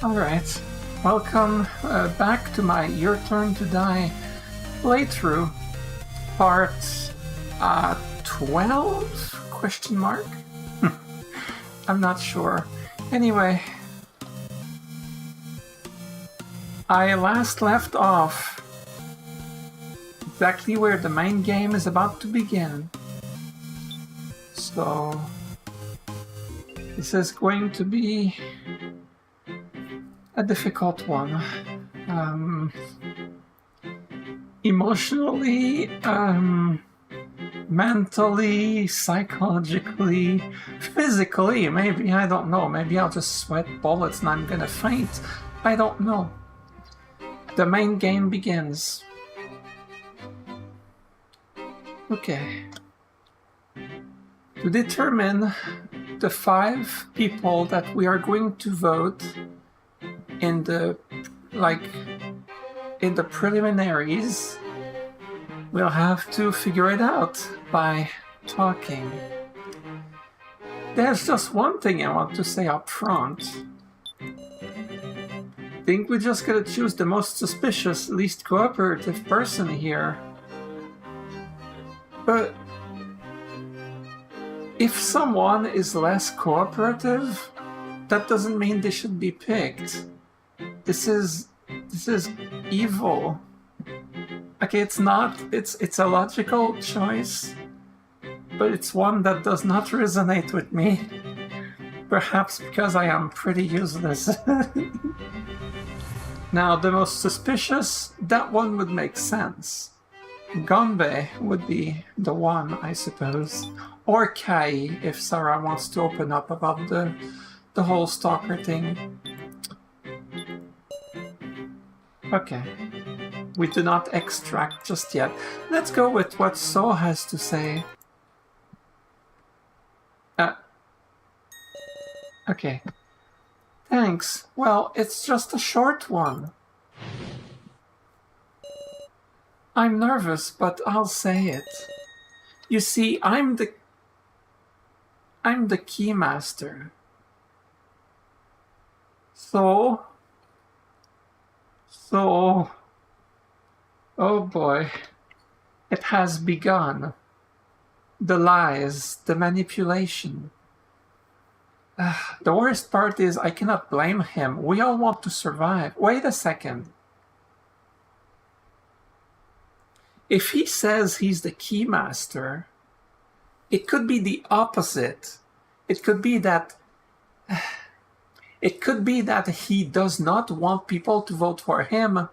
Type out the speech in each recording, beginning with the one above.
Alright, welcome back to my Your Turn to Die playthrough, part 12? Question mark? I'm not sure. Anyway, I last left off exactly where the main game is about to begin. So, this is going to be a difficult one. Emotionally, mentally, psychologically, physically, maybe, I don't know. Maybe I'll just sweat bullets and I'm gonna faint. I don't know. The main game begins. Okay. To determine the 5 people that we are going to vote in the preliminaries, we'll have to figure it out by talking. There's just one thing I want to say up front. I think we're just gonna choose the most suspicious, least cooperative person here. But if someone is less cooperative, that doesn't mean they should be picked. This is evil. Okay, it's a logical choice, but it's one that does not resonate with me. Perhaps because I am pretty useless. Now, the most suspicious, that one would make sense. Gonbe would be the one, I suppose. Or Kai, if Sarah wants to open up about the whole stalker thing. Okay. We do not extract just yet. Let's go with what So has to say. Okay. Thanks. Well, it's just a short one. I'm nervous, but I'll say it. You see, I'm the keymaster. So, oh boy, it has begun. The lies, the manipulation. The worst part is I cannot blame him. We all want to survive. Wait a second. If he says he's the keymaster, it could be the opposite. It could be that he does not want people to vote for him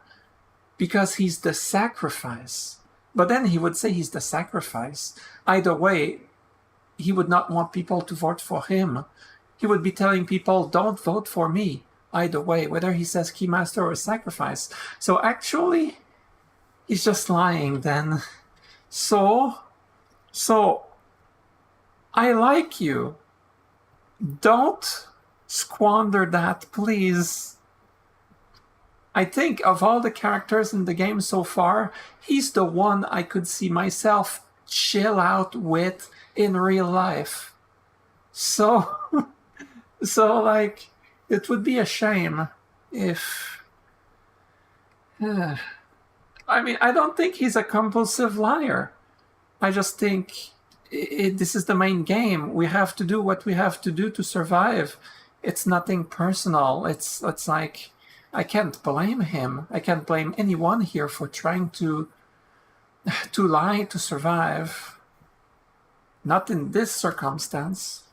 because he's the sacrifice. But then he would say he's the sacrifice. Either way, he would not want people to vote for him. He would be telling people, don't vote for me. Either way, whether he says keymaster or sacrifice. So actually, he's just lying then. So, I like you. Don't squander that, please. I think of all the characters in the game so far, he's the one I could see myself chill out with in real life. So, like, it would be a shame if... I mean, I don't think he's a compulsive liar. I just think this is the main game. We have to do what we have to do to survive. It's nothing personal. It's like, I can't blame him. I can't blame anyone here for trying to lie to survive. Not in this circumstance.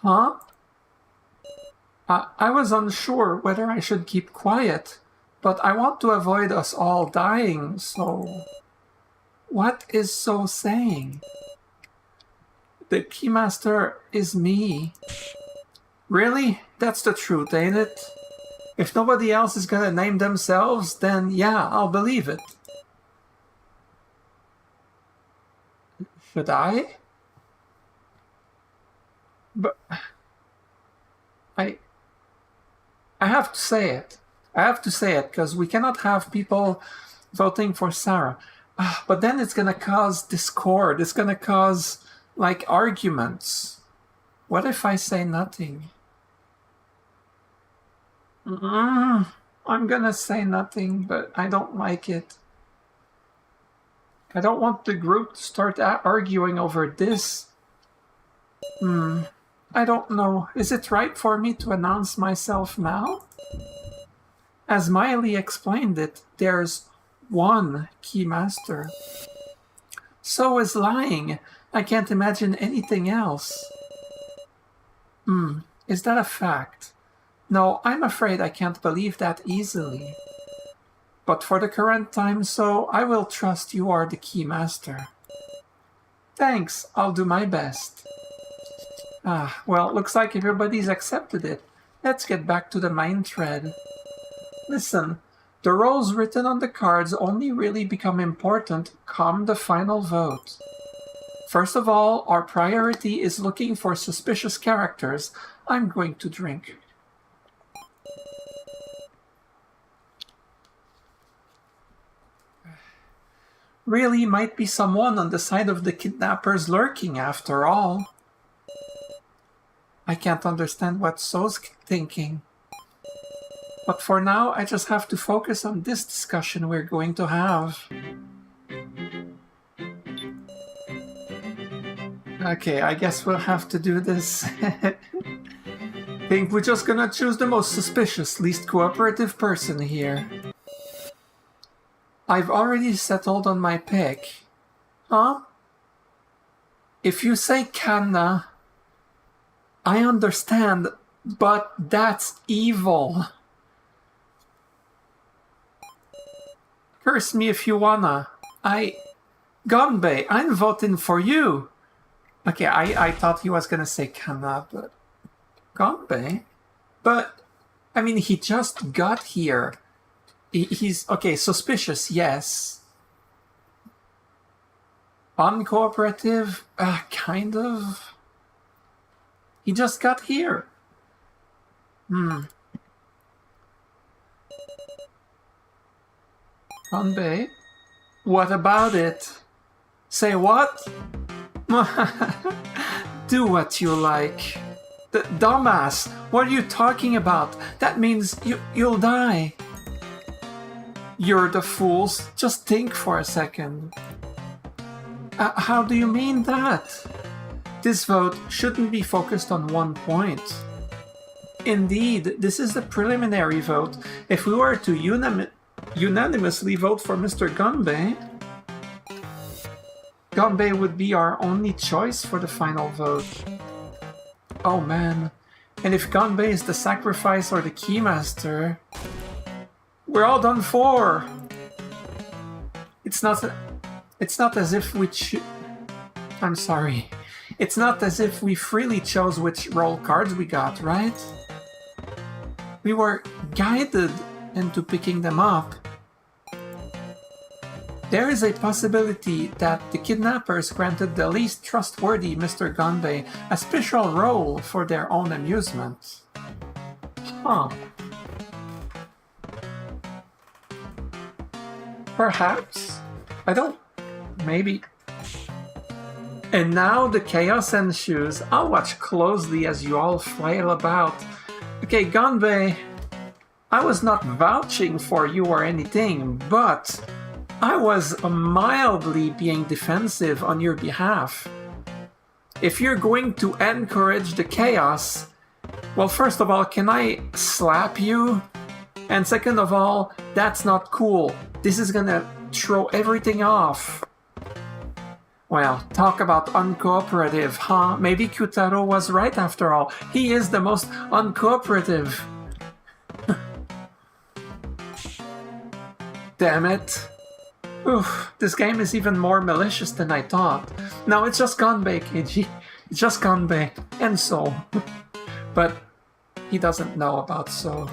Huh? I was unsure whether I should keep quiet, but I want to avoid us all dying, so... What is So saying? The keymaster is me. Really? That's the truth, ain't it? If nobody else is gonna name themselves, then yeah, I'll believe it. Should I? But... I have to say it. I have to say it, because we cannot have people voting for Sarah. But then it's going to cause discord. It's going to cause, like, arguments. What if I say nothing? I'm gonna say nothing, but I don't like it. I don't want the group to start arguing over this. I don't know. Is it right for me to announce myself now? As Miley explained it, there's one Keymaster. So is lying. I can't imagine anything else. Is that a fact? No, I'm afraid I can't believe that easily. But for the current time, so I will trust you are the Keymaster. Thanks, I'll do my best. Well, looks like everybody's accepted it. Let's get back to the main thread. Listen, the roles written on the cards only really become important come the final vote. First of all, our priority is looking for suspicious characters. I'm going to drink. Really might be someone on the side of the kidnappers lurking after all. I can't understand what So's thinking. But for now, I just have to focus on this discussion we're going to have. Okay, I guess we'll have to do this. Think we're just gonna choose the most suspicious, least cooperative person here. I've already settled on my pick. Huh? If you say Kanna, I understand, but that's evil. Curse me if you wanna. Gonbei, I'm voting for you. Okay, I thought he was gonna say Kanna, but... Gonbei? But, I mean, he just got here. He's, okay, suspicious, yes. Uncooperative? Kind of. He just got here. Gonbei? What about it? Say what? Do what you like. Dumbass, what are you talking about? That means you'll die. You're the fools. Just think for a second. How do you mean that? This vote shouldn't be focused on one point. Indeed, this is the preliminary vote. If we were to unanimously vote for Mr. Gonbei, Gonbei would be our only choice for the final vote. Oh man, and if Gonbei is the sacrifice or the Keymaster, we're all done for! It's not as if we I'm sorry. It's not as if we freely chose which role cards we got, right? We were guided into picking them up. There is a possibility that the kidnappers granted the least trustworthy Mr. Gonbei a special role for their own amusement. Huh. Perhaps? I don't... Maybe. And now the chaos ensues. I'll watch closely as you all flail about. Okay, Gonbei, I was not vouching for you or anything, but I was mildly being defensive on your behalf. If you're going to encourage the chaos, well, first of all, can I slap you? And second of all, that's not cool. This is gonna throw everything off. Well, talk about uncooperative, huh? Maybe Kyutaro was right after all. He is the most uncooperative. Damn it. Oof, this game is even more malicious than I thought. No, it's just Gonbei, Keiji. It's just Gonbei. And So. But he doesn't know about So.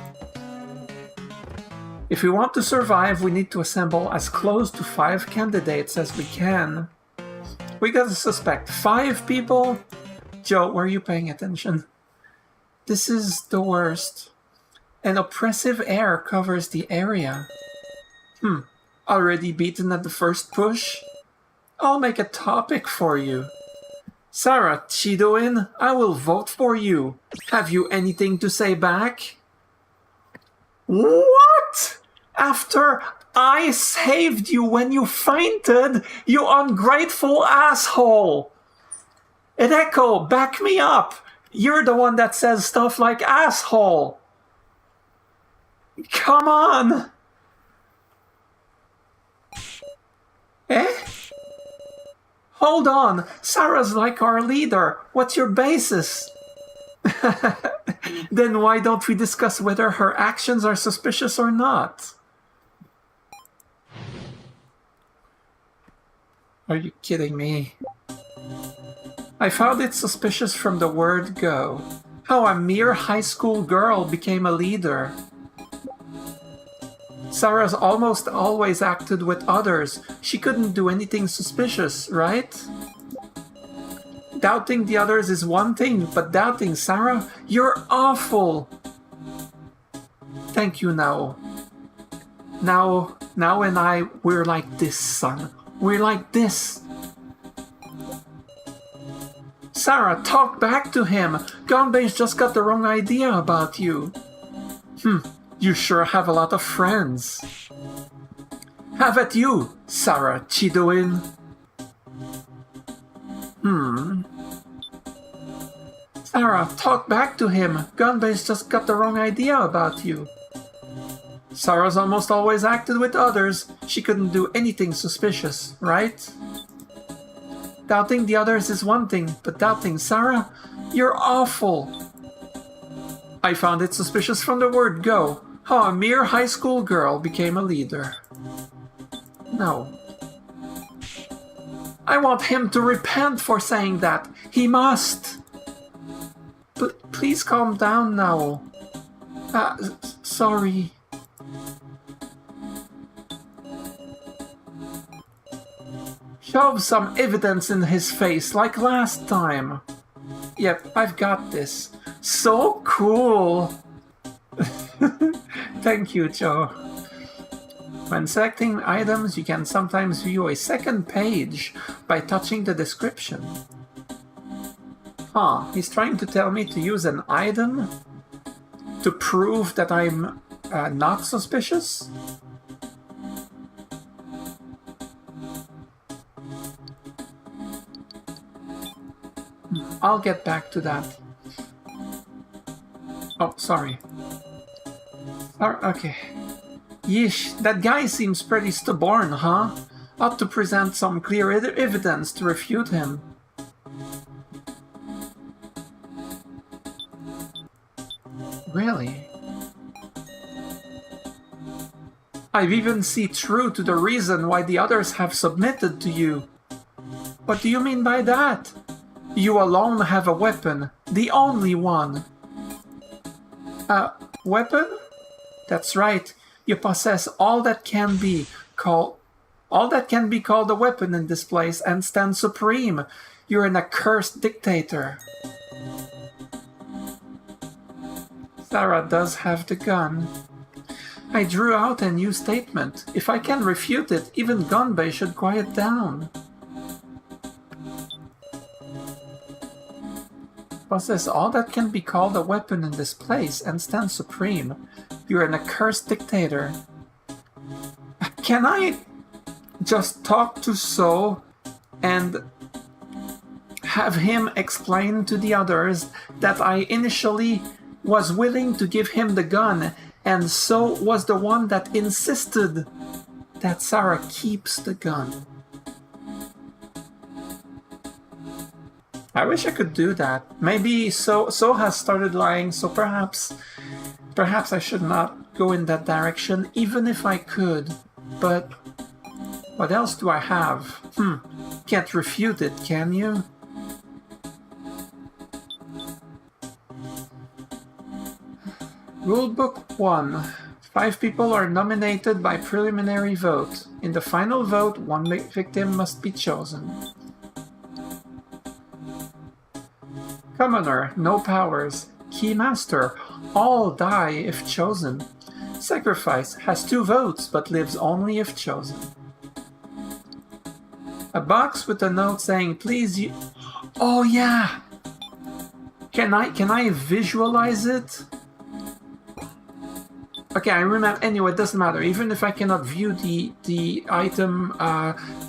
If we want to survive, we need to assemble as close to 5 candidates as we can. We gotta suspect 5 people? Joe, were you paying attention? This is the worst. An oppressive air covers the area. Already beaten at the first push? I'll make a topic for you. Sarah Chidoin, I will vote for you. Have you anything to say back? What? After I saved you when you fainted, you ungrateful asshole! Hideko, back me up! You're the one that says stuff like asshole! Come on! Eh? Hold on, Sarah's like our leader. What's your basis? Then why don't we discuss whether her actions are suspicious or not? Are you kidding me? I found it suspicious from the word go. How a mere high school girl became a leader. Sarah's almost always acted with others. She couldn't do anything suspicious, right? Doubting the others is one thing, but doubting Sarah? You're awful! Thank you, Nao. Now and I, we're like this, son. We're like this. Sarah, talk back to him. Gonbei's just got the wrong idea about you. You sure have a lot of friends. Have at you, Sarah Chidoin. Sarah, talk back to him. Gonbei's just got the wrong idea about you. Sarah's almost always acted with others. She couldn't do anything suspicious, right? Doubting the others is one thing, but doubting Sarah? You're awful. I found it suspicious from the word go. How a mere high school girl became a leader. No. I want him to repent for saying that. He must. Please calm down now. Sorry. Shove some evidence in his face like last time. Yep, I've got this. So cool. Thank you, Joe. When selecting items, you can sometimes view a second page by touching the description. He's trying to tell me to use an item to prove that I'm not suspicious? I'll get back to that. Oh, sorry. Okay. Yeesh, that guy seems pretty stubborn, huh? Ought to present some clear evidence to refute him. Really? I've even seen through to the reason why the others have submitted to you. What do you mean by that? You alone have a weapon, the only one. Weapon? That's right. You possess all that can be called a weapon in this place and stand supreme. You're an accursed dictator. Sarah does have the gun. I drew out a new statement. If I can refute it, even Gonbei should quiet down. Possess all that can be called a weapon in this place and stand supreme. You're an accursed dictator. Can I just talk to So and have him explain to the others that I initially was willing to give him the gun, and So was the one that insisted that Sarah keeps the gun? I wish I could do that. Maybe So has started lying, so perhaps I should not go in that direction, even if I could. But what else do I have? Can't refute it, can you? Rulebook 1. 5 people are nominated by preliminary vote. In the final vote, one victim must be chosen. Commoner, no powers. Keymaster, all die if chosen. Sacrifice, has 2 votes but lives only if chosen. A box with a note saying, please you... Oh yeah! Can I visualize it? Okay, I remember. Anyway, it doesn't matter. Even if I cannot view the item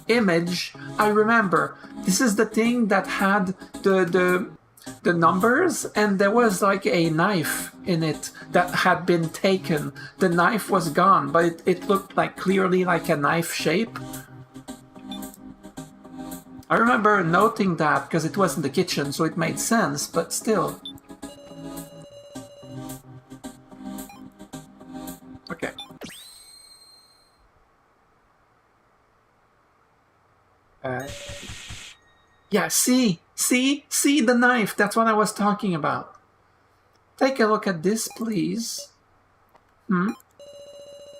image, I remember. This is the thing that had the numbers, and there was like a knife in it that had been taken. The knife was gone, but it looked like clearly like a knife shape. I remember noting that because it was in the kitchen, so it made sense, but still. Okay. Yeah, see the knife. That's what I was talking about. Take a look at this, please.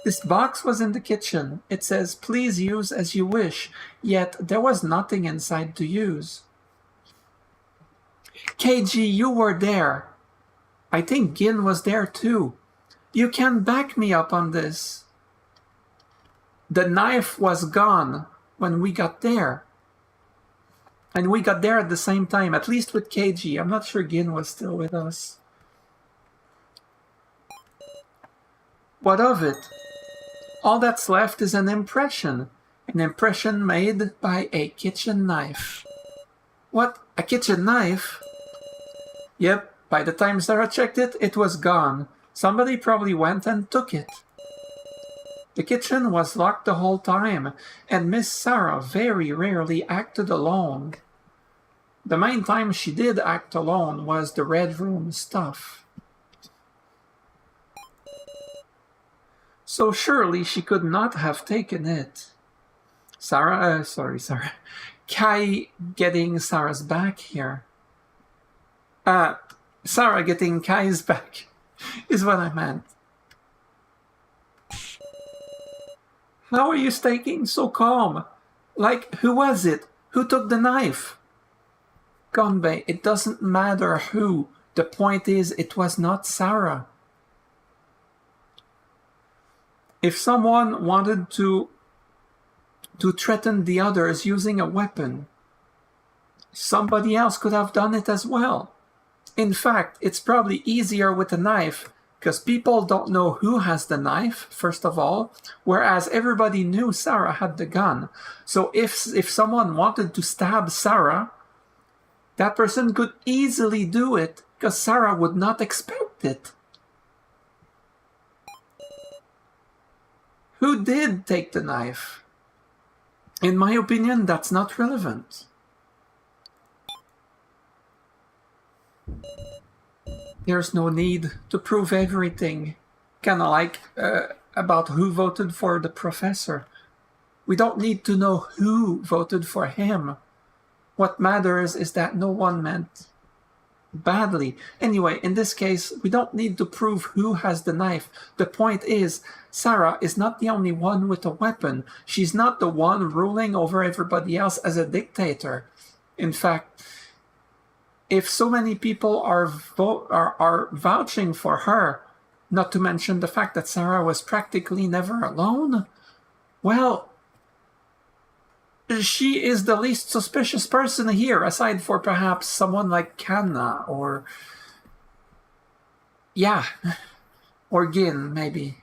This box was in the kitchen. It says, please use as you wish, yet there was nothing inside to use. KG, you were there. I think Gin was there too. You can back me up on this. The knife was gone when we got there. And we got there at the same time, at least with KG. I'm not sure Gin was still with us. What of it? All that's left is an impression made by a kitchen knife. What? A kitchen knife? Yep, by the time Sarah checked it, it was gone. Somebody probably went and took it. The kitchen was locked the whole time, and Miss Sarah very rarely acted alone. The main time she did act alone was the Red Room stuff. So surely she could not have taken it. Sarah. Kai getting Sarah's back here. Sarah getting Kai's back is what I meant. How are you staying so calm? Like, who was it? Who took the knife? Gonbei, it doesn't matter who. The point is, it was not Sarah. If someone wanted to threaten the others using a weapon, somebody else could have done it as well. In fact, it's probably easier with a knife, because people don't know who has the knife, first of all, whereas everybody knew Sarah had the gun. So if someone wanted to stab Sarah, that person could easily do it, because Sarah would not expect it. Who did take the knife? In my opinion, that's not relevant. There's no need to prove everything. Kinda like about who voted for the professor. We don't need to know who voted for him. What matters is that no one meant badly. Anyway, in this case, we don't need to prove who has the knife. The point is, Sarah is not the only one with a weapon. She's not the one ruling over everybody else as a dictator. In fact, if so many people are vouching for her, not to mention the fact that Sarah was practically never alone, well, she is the least suspicious person here, aside for perhaps someone like Kanna or... yeah, or Gin, maybe.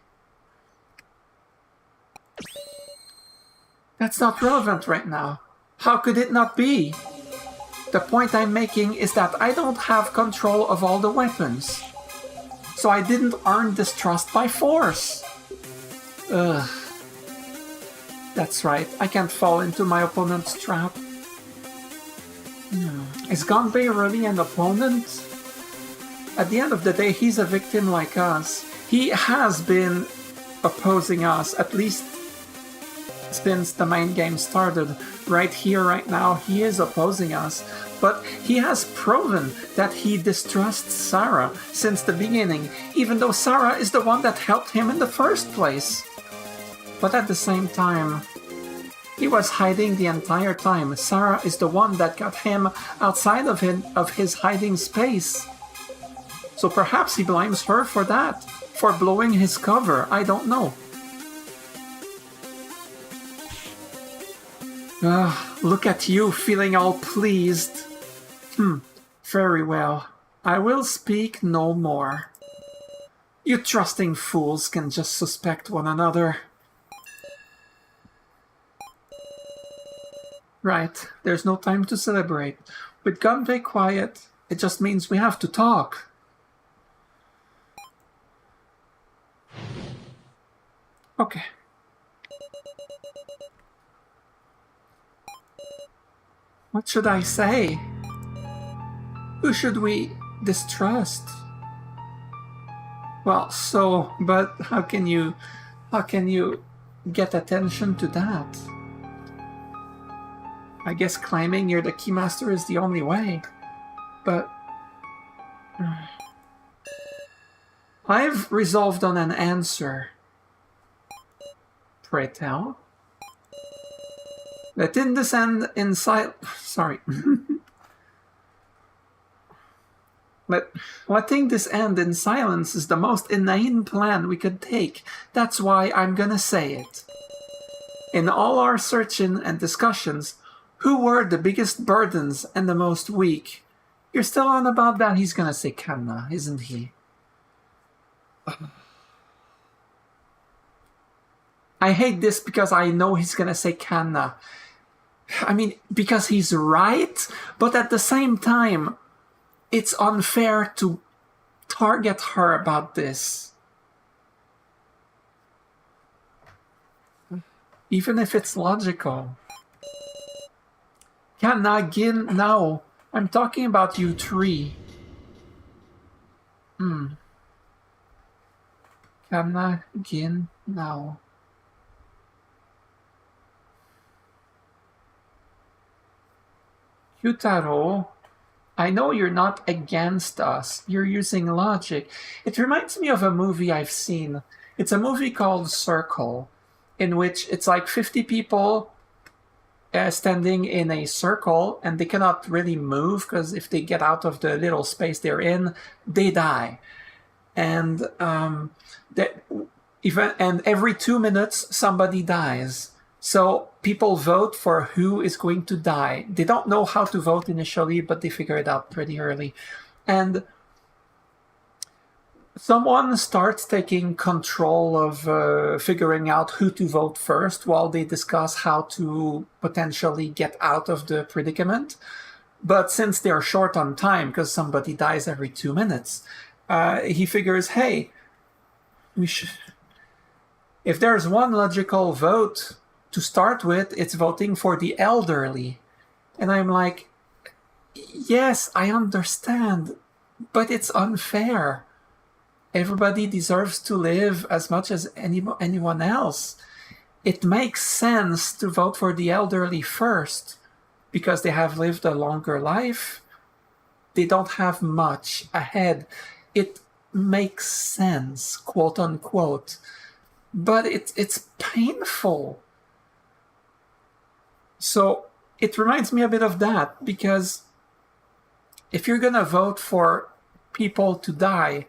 That's not relevant right now. How could it not be? The point I'm making is that I don't have control of all the weapons. So I didn't earn this trust by force. Ugh. That's right, I can't fall into my opponent's trap. Is Gonbei really an opponent? At the end of the day, he's a victim like us. He has been opposing us, at least since the main game started. Right here, right now, he is opposing us. But he has proven that he distrusts Sarah since the beginning, even though Sarah is the one that helped him in the first place. But at the same time, he was hiding the entire time. Sarah is the one that got him outside of his hiding space. So perhaps he blames her for that, for blowing his cover. I don't know. Look at you, feeling all pleased. Very well. I will speak no more. You trusting fools can just suspect one another. Right, there's no time to celebrate. With Gunpei quiet, it just means we have to talk. Okay. What should I say? Who should we distrust? Well, but how can you get attention to that? I guess claiming you're the Keymaster is the only way. But I've resolved on an answer. Pray tell. Letting this end in sorry. Letting this end in silence is the most inane plan we could take. That's why I'm gonna say it. In all our searching and discussions, who were the biggest burdens and the most weak? You're still on about that? He's gonna say Kanna, isn't he? I hate this because I know he's gonna say Kanna. I mean, because he's right, but at the same time, it's unfair to target her about this. Even if it's logical. Kanna, Gin, now. I'm talking about you three. Kanna, Gin, now. Yutaro, I know you're not against us. You're using logic. It reminds me of a movie I've seen. It's a movie called Circle, in which it's like 50 people standing in a circle, and they cannot really move because if they get out of the little space they're in, they die. And every 2 minutes, somebody dies. So people vote for who is going to die. They don't know how to vote initially, but they figure it out pretty early. And someone starts taking control of figuring out who to vote first while they discuss how to potentially get out of the predicament. But since they're short on time, because somebody dies every 2 minutes, he figures, hey, if there's one logical vote to start with, it's voting for the elderly. And I'm like, yes, I understand, but it's unfair. Everybody deserves to live as much as anyone else. It makes sense to vote for the elderly first because they have lived a longer life. They don't have much ahead. It makes sense, quote unquote. But it's painful. So it reminds me a bit of that, because if you're going to vote for people to die,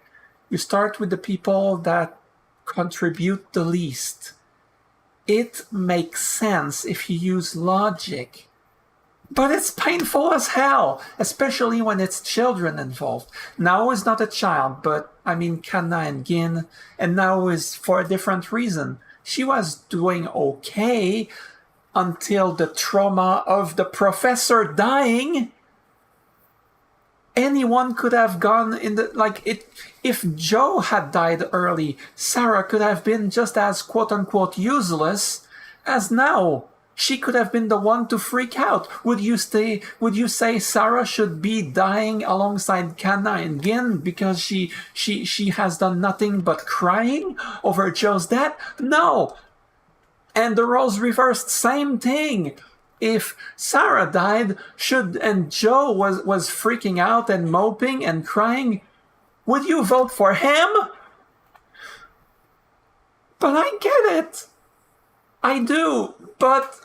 you start with the people that contribute the least. It makes sense if you use logic. But it's painful as hell, especially when it's children involved. Nao is not a child, but I mean Kanna and Gin, and Nao is for a different reason. She was doing okay until the trauma of the professor dying. Anyone could have gone in the, like, it. If Joe had died early, Sarah could have been just as quote-unquote useless as Nao. She could have been the one to freak out. Would you say Sarah should be dying alongside Kanna and Gin because she has done nothing but crying over Joe's death? No. And the roles reversed, same thing. If Sarah died, and Joe was freaking out and moping and crying, would you vote for him? But I get it. I do, but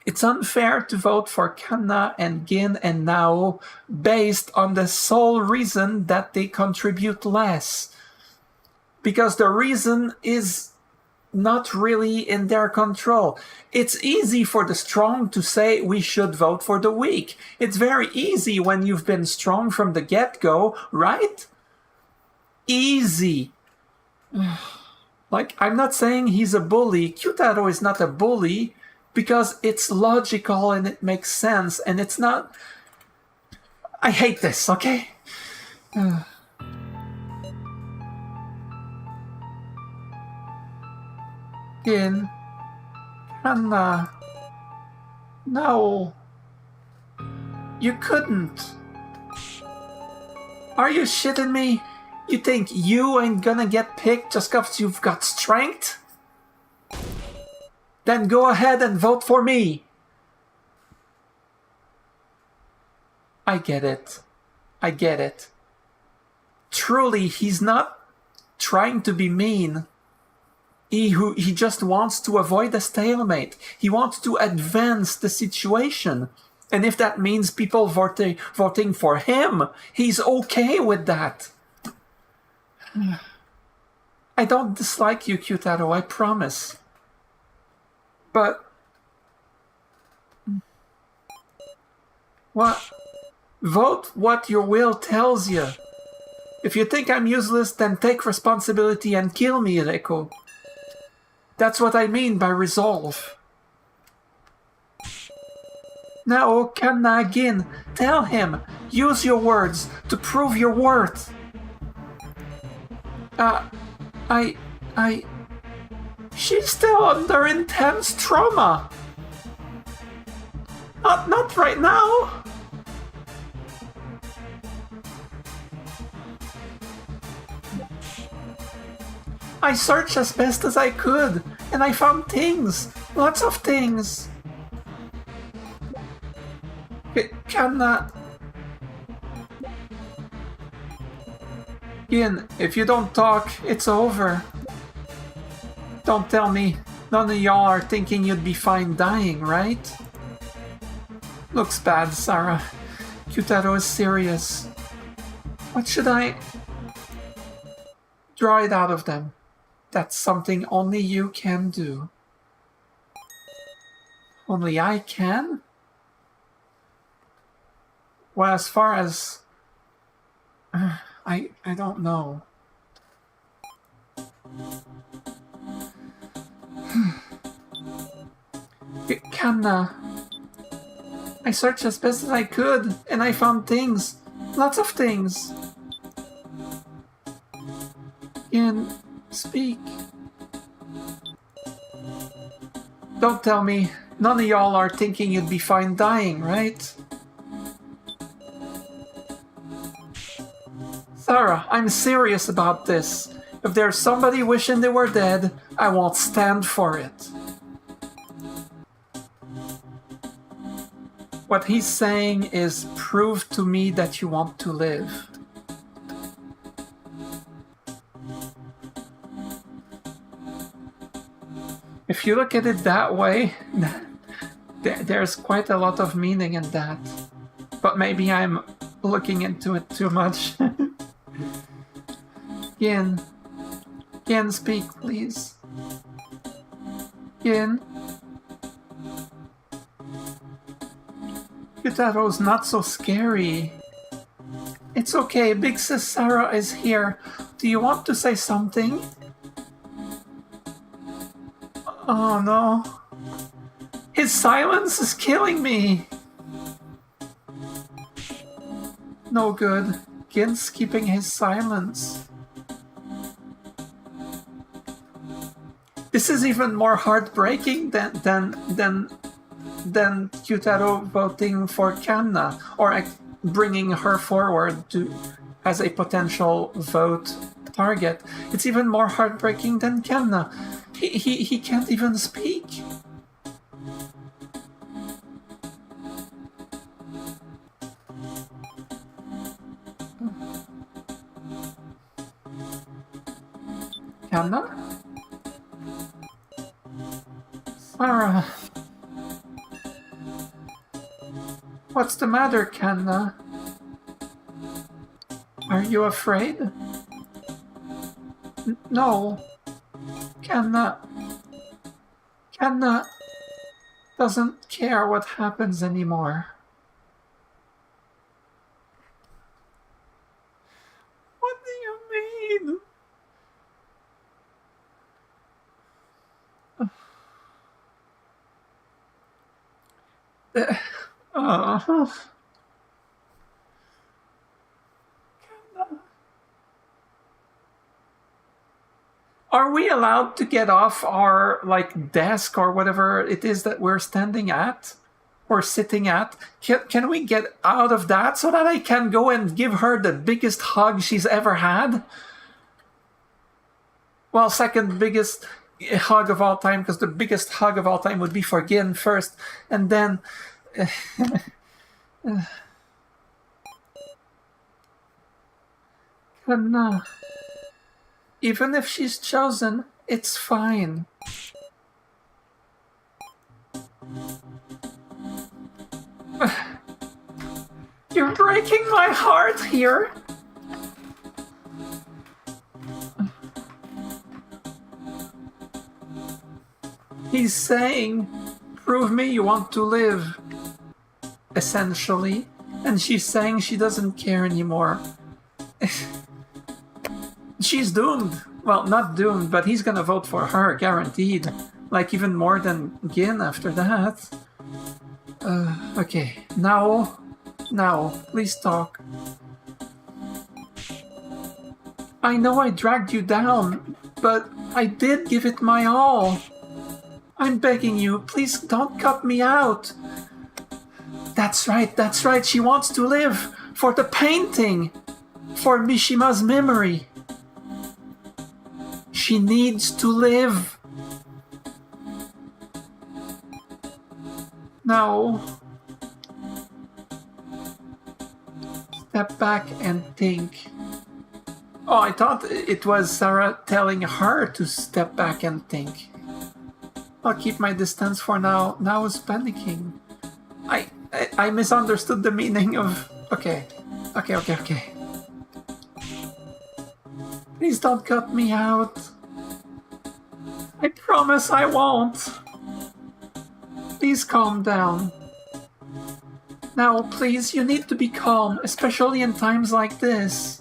it's unfair to vote for Kanna and Gin and Nao based on the sole reason that they contribute less. Because the reason is not really in their control. It's easy for the strong to say we should vote for the weak. It's very easy when you've been strong from the get-go, right? Easy. Like, I'm not saying he's a bully. Q-Taro is not a bully because it's logical and it makes sense and it's not... I hate this, okay? Gin. Kanna. No. You couldn't. Are you shitting me? You think you ain't gonna get picked just because you've got strength? Then go ahead and vote for me. I get it. I get it. Truly, he's not trying to be mean. He just wants to avoid a stalemate. He wants to advance the situation. And if that means people voting for him, he's okay with that. I don't dislike you, Q-Taro, I promise. But... what? Vote what your will tells you. If you think I'm useless, then take responsibility and kill me, Reiko. That's what I mean by resolve. Now, Kanna again, tell him, use your words to prove your worth. She's still under intense trauma. Not right now. I searched as best as I could, and I found things. Lots of things. Kanna... Ian, if you don't talk, it's over. Don't tell me none of y'all are thinking you'd be fine dying, right? Looks bad, Sarah. Q-Taro is serious. What should I... Draw it out of them. That's something only you can do. Only I can? Well, as far as... I don't know. Kanna... I searched as best as I could, and I found things. Lots of things. And speak. Don't tell me none of y'all are thinking you'd be fine dying, right? Sarah, I'm serious about this. If there's somebody wishing they were dead, I won't stand for it. What he's saying is, prove to me that you want to live. If you look at it that way, there's quite a lot of meaning in that. But maybe I'm looking into it too much. Yin, speak, please. Yin. Q-Taro's not so scary. It's okay, Big Sis Sarah is here. Do you want to say something? Oh no. His silence is killing me. No good. Gin's keeping his silence. This is even more heartbreaking than Q-Taro voting for Kanna, or bringing her forward as a potential vote target. It's even more heartbreaking than Kanna. He can't even speak. Kanna? Sarah. What's the matter, Kanna? Are you afraid? No. Kanna. Kanna doesn't care what happens anymore. What do you mean? Uh, Are we allowed to get off our desk or whatever it is that we're standing at or sitting at? Can we get out of that so that I can go and give her the biggest hug she's ever had? Well, second biggest hug of all time, because the biggest hug of all time would be for Gin first, and then Kanna. Even if she's chosen, it's fine. You're breaking my heart here. He's saying, prove me you want to live, essentially. And she's saying she doesn't care anymore. She's doomed. Well, not doomed, but he's gonna vote for her, guaranteed. Like, even more than Gin after that. Okay. Now, please talk. I know I dragged you down, but I did give it my all. I'm begging you, please don't cut me out. That's right, she wants to live. For the painting. For Mishima's memory. She needs to live. Now, step back and think. Oh, I thought it was Sarah telling her to step back and think. I'll keep my distance for now. Now is panicking. I misunderstood the meaning of... Okay. Please don't cut me out. I promise I won't. Please calm down. Now, please, you need to be calm, especially in times like this.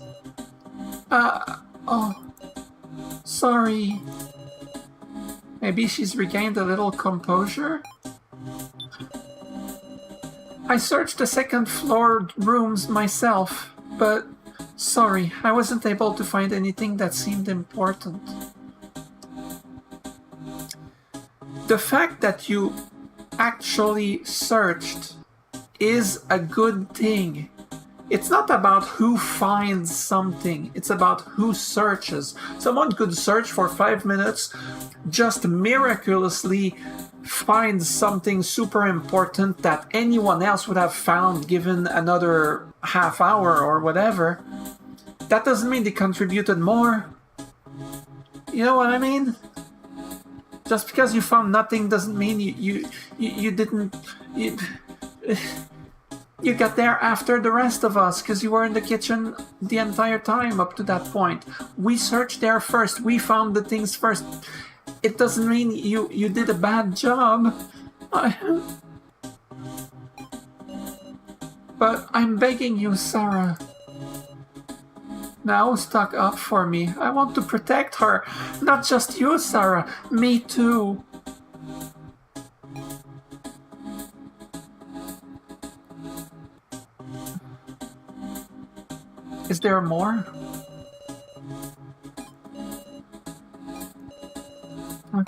Sorry. Maybe she's regained a little composure? I searched the second floor rooms myself, but sorry, I wasn't able to find anything that seemed important. The fact that you actually searched is a good thing. It's not about who finds something, it's about who searches. Someone could search for 5 minutes, just miraculously find something super important that anyone else would have found given another half hour or whatever. That doesn't mean they contributed more. You know what I mean? Just because you found nothing doesn't mean you didn't... You got there after the rest of us, because you were in the kitchen the entire time up to that point. We searched there first. We found the things first. It doesn't mean you did a bad job. But I'm begging you, Sarah. Now stuck up for me. I want to protect her. Not just you, Sarah. Me too. Is there more? Okay.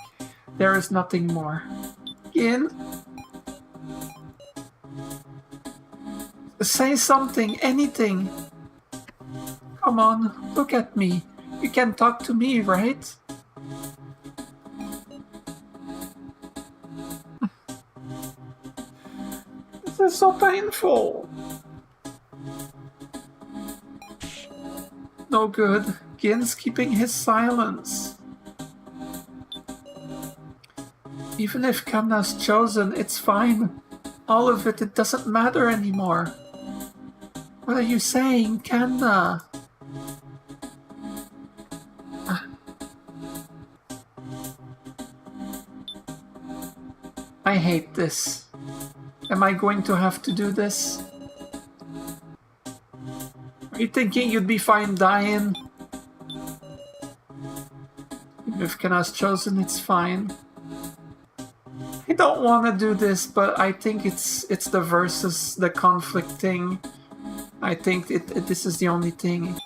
There is nothing more. Gin? Say something, anything. Come on, look at me. You can talk to me, right? This is so painful. No good. Gin's keeping his silence. Even if Kanna's chosen, it's fine. All of it doesn't matter anymore. What are you saying, Kanna? I hate this. Am I going to have to do this? Are you thinking you'd be fine dying? If Kanna's chosen, it's fine. I don't want to do this, but I think it's the versus, the conflict thing. I think this is the only thing.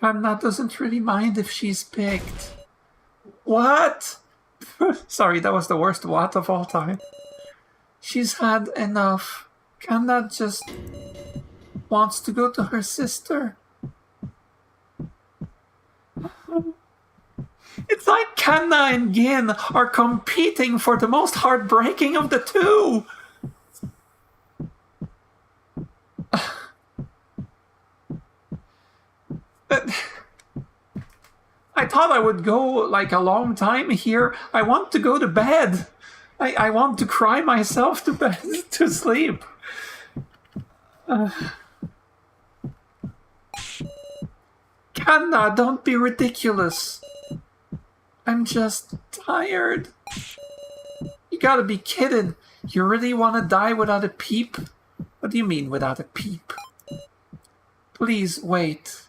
Kanna doesn't really mind if she's picked. What? Sorry, that was the worst what of all time. She's had enough. Kanna just wants to go to her sister. It's like Kanna and Gin are competing for the most heartbreaking of the two. I thought I would go like a long time here. I want to go to bed. I want to cry myself to bed to sleep. Kanna, don't be ridiculous. I'm just tired. You gotta be kidding. You really want to die without a peep? What do you mean without a peep? Please wait.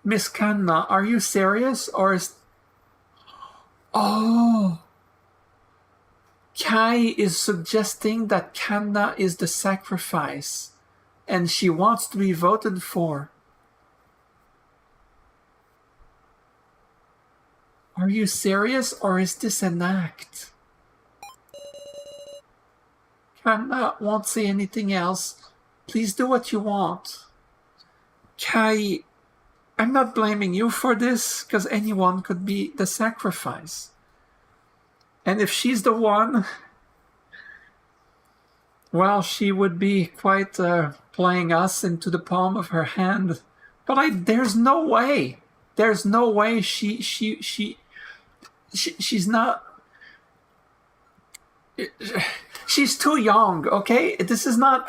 Miss Kanna, are you serious or is... Oh! Kai is suggesting that Kanna is the sacrifice and she wants to be voted for. Are you serious or is this an act? Kanna won't say anything else. Please do what you want. Kai, I'm not blaming you for this, because anyone could be the sacrifice. And if she's the one, well, she would be quite playing us into the palm of her hand. But there's no way. There's no way she's not... She's too young, okay? This is not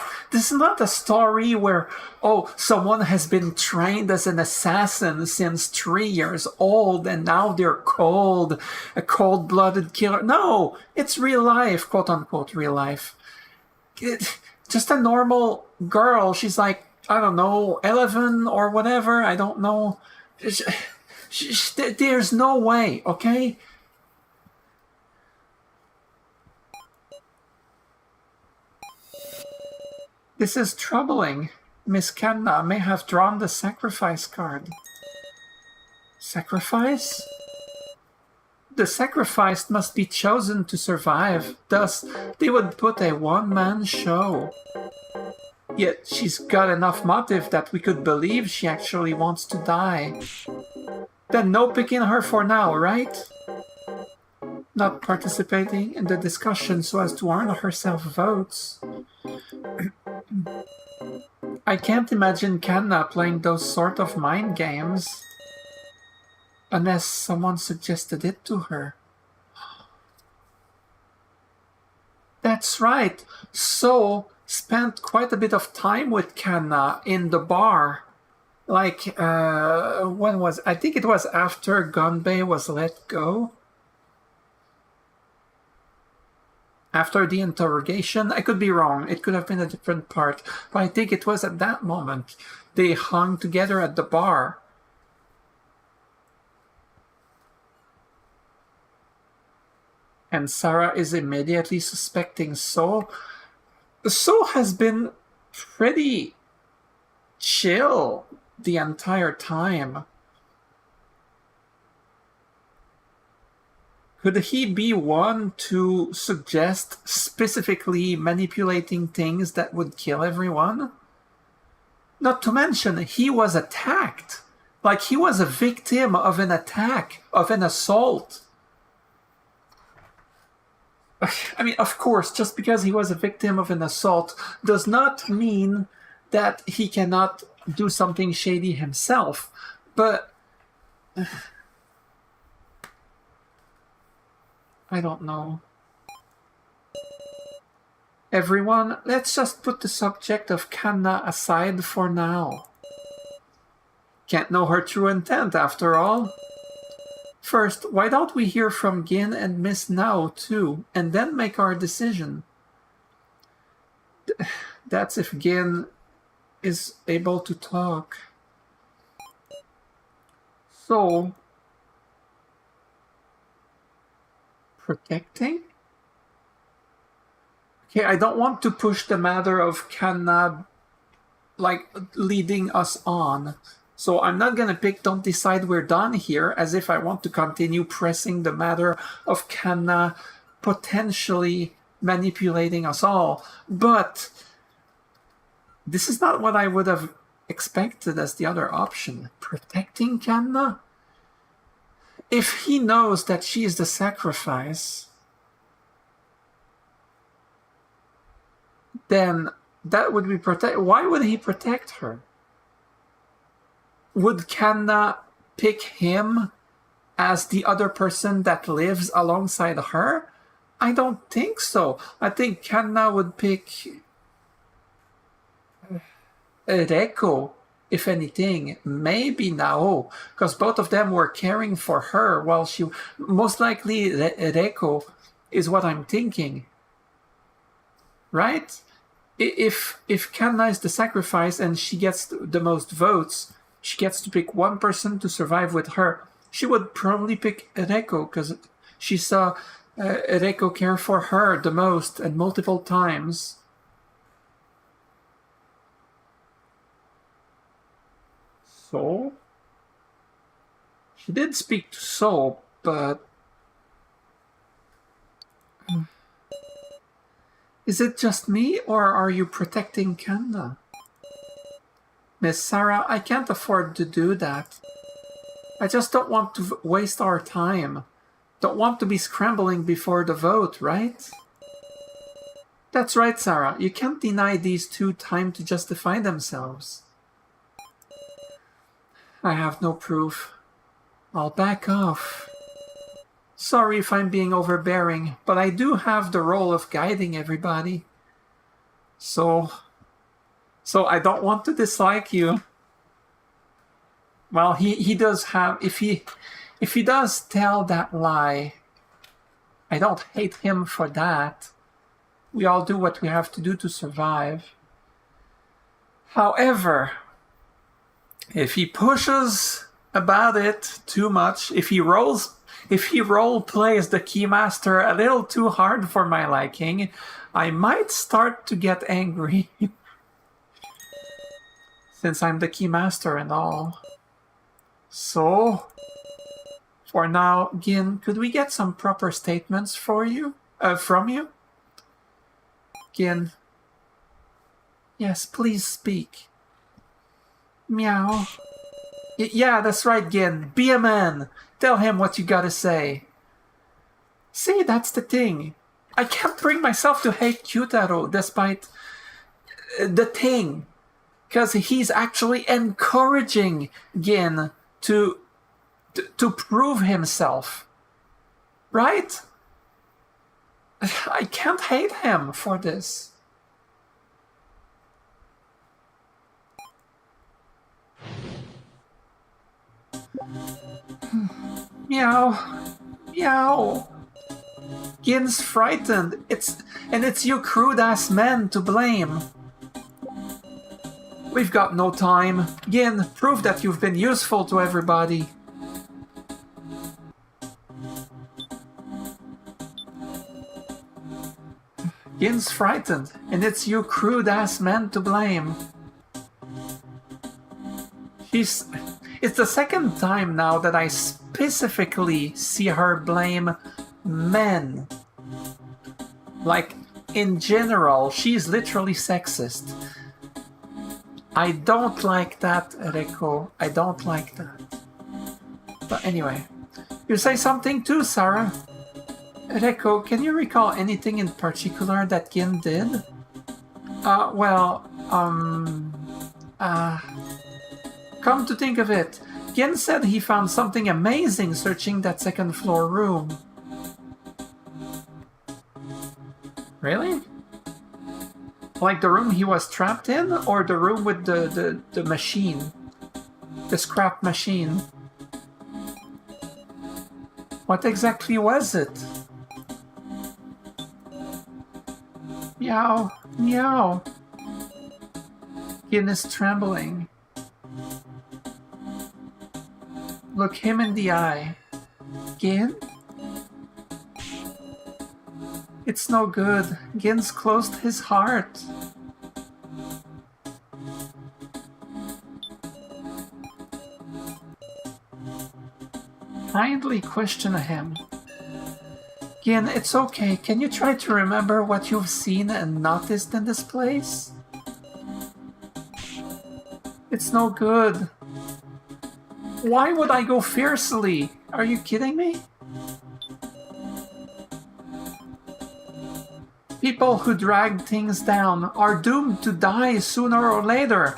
a story where, oh, someone has been trained as an assassin since 3 years old and now they're a cold-blooded killer. No, it's real life, quote-unquote real life. Just a normal girl. She's like, I don't know, 11 or whatever, I don't know. There's no way, okay? This is troubling. Miss Kanna may have drawn the sacrifice card. Sacrifice? The sacrificed must be chosen to survive. Thus, they would put a one-man show. Yet she's got enough motive that we could believe she actually wants to die. Then no picking her for now, right? Not participating in the discussion so as to earn herself votes. I can't imagine Kanna playing those sort of mind games. Unless someone suggested it to her. That's right. So spent quite a bit of time with Kanna in the bar. Like, when was... I think it was after Gunbei was let go. After the interrogation. I could be wrong. It could have been a different part. But I think it was at that moment. They hung together at the bar. And Sarah is immediately suspecting So. So has been pretty chill the entire time. Could he be one to suggest specifically manipulating things that would kill everyone? Not to mention, he was attacked. Like, he was a victim of an attack, of an assault. I mean, of course, just because he was a victim of an assault does not mean that he cannot do something shady himself. But I don't know. Everyone, let's just put the subject of Kanna aside for now. Can't know her true intent, after all. First, why don't we hear from Gin and Miss Now too, and then make our decision? That's if Gin is able to talk. So, protecting? Okay, I don't want to push the matter of Kanna, like, leading us on. So I'm not gonna pick Don't Decide We're Done here, as if I want to continue pressing the matter of Kanna potentially manipulating us all. But this is not what I would have expected as the other option. Protecting Kanna? If he knows that she is the sacrifice, then that would be protect. Why would he protect her? Would Kanna pick him as the other person that lives alongside her? I don't think so. I think Kanna would pick Reiko, if anything. Maybe Nao, because both of them were caring for her while she... Most likely Reiko is what I'm thinking. Right? If Kanna is the sacrifice and she gets the most votes, she gets to pick one person to survive with her. She would probably pick Reiko because she saw Reiko care for her the most and multiple times. So? She did speak to Soul, but... Is it just me, or are you protecting Kanna? Miss Sarah, I can't afford to do that. I just don't want to waste our time. Don't want to be scrambling before the vote, right? That's right, Sarah. You can't deny these two time to justify themselves. I have no proof. I'll back off. Sorry if I'm being overbearing, but I do have the role of guiding everybody. So I don't want to dislike you. Well, he does have... If he does tell that lie, I don't hate him for that. We all do what we have to do to survive. However, if he pushes about it too much, if he role plays the Keymaster a little too hard for my liking, I might start to get angry. Since I'm the Keymaster and all. So, for now, Gin, could we get some proper statements from you? Gin. Yes, please speak. Meow. Yeah, that's right, Gin. Be a man. Tell him what you gotta say. See, that's the thing. I can't bring myself to hate Kyutaro despite the thing. Because he's actually encouraging Gin to prove himself. Right? I can't hate him for this. Meow. Meow. Gin's frightened. It's you crude-ass men to blame. We've got no time. Gin, prove that you've been useful to everybody. Gin's frightened, and it's you crude-ass men to blame. It's the second time now that I specifically see her blame men. Like, in general, she's literally sexist. I don't like that, Reiko. I don't like that. But anyway, you say something too, Sarah. Reiko, can you recall anything in particular that Gin did? Come to think of it, Gin said he found something amazing searching that second floor room. Really? Like the room he was trapped in, or the room with the machine? The scrap machine? What exactly was it? Meow, meow. Gin is trembling. Look him in the eye. Gin? It's no good. Gin's closed his heart. Kindly question him. Gin, it's okay. Can you try to remember what you've seen and noticed in this place? It's no good. Why would I go fiercely? Are you kidding me? People who drag things down are doomed to die sooner or later.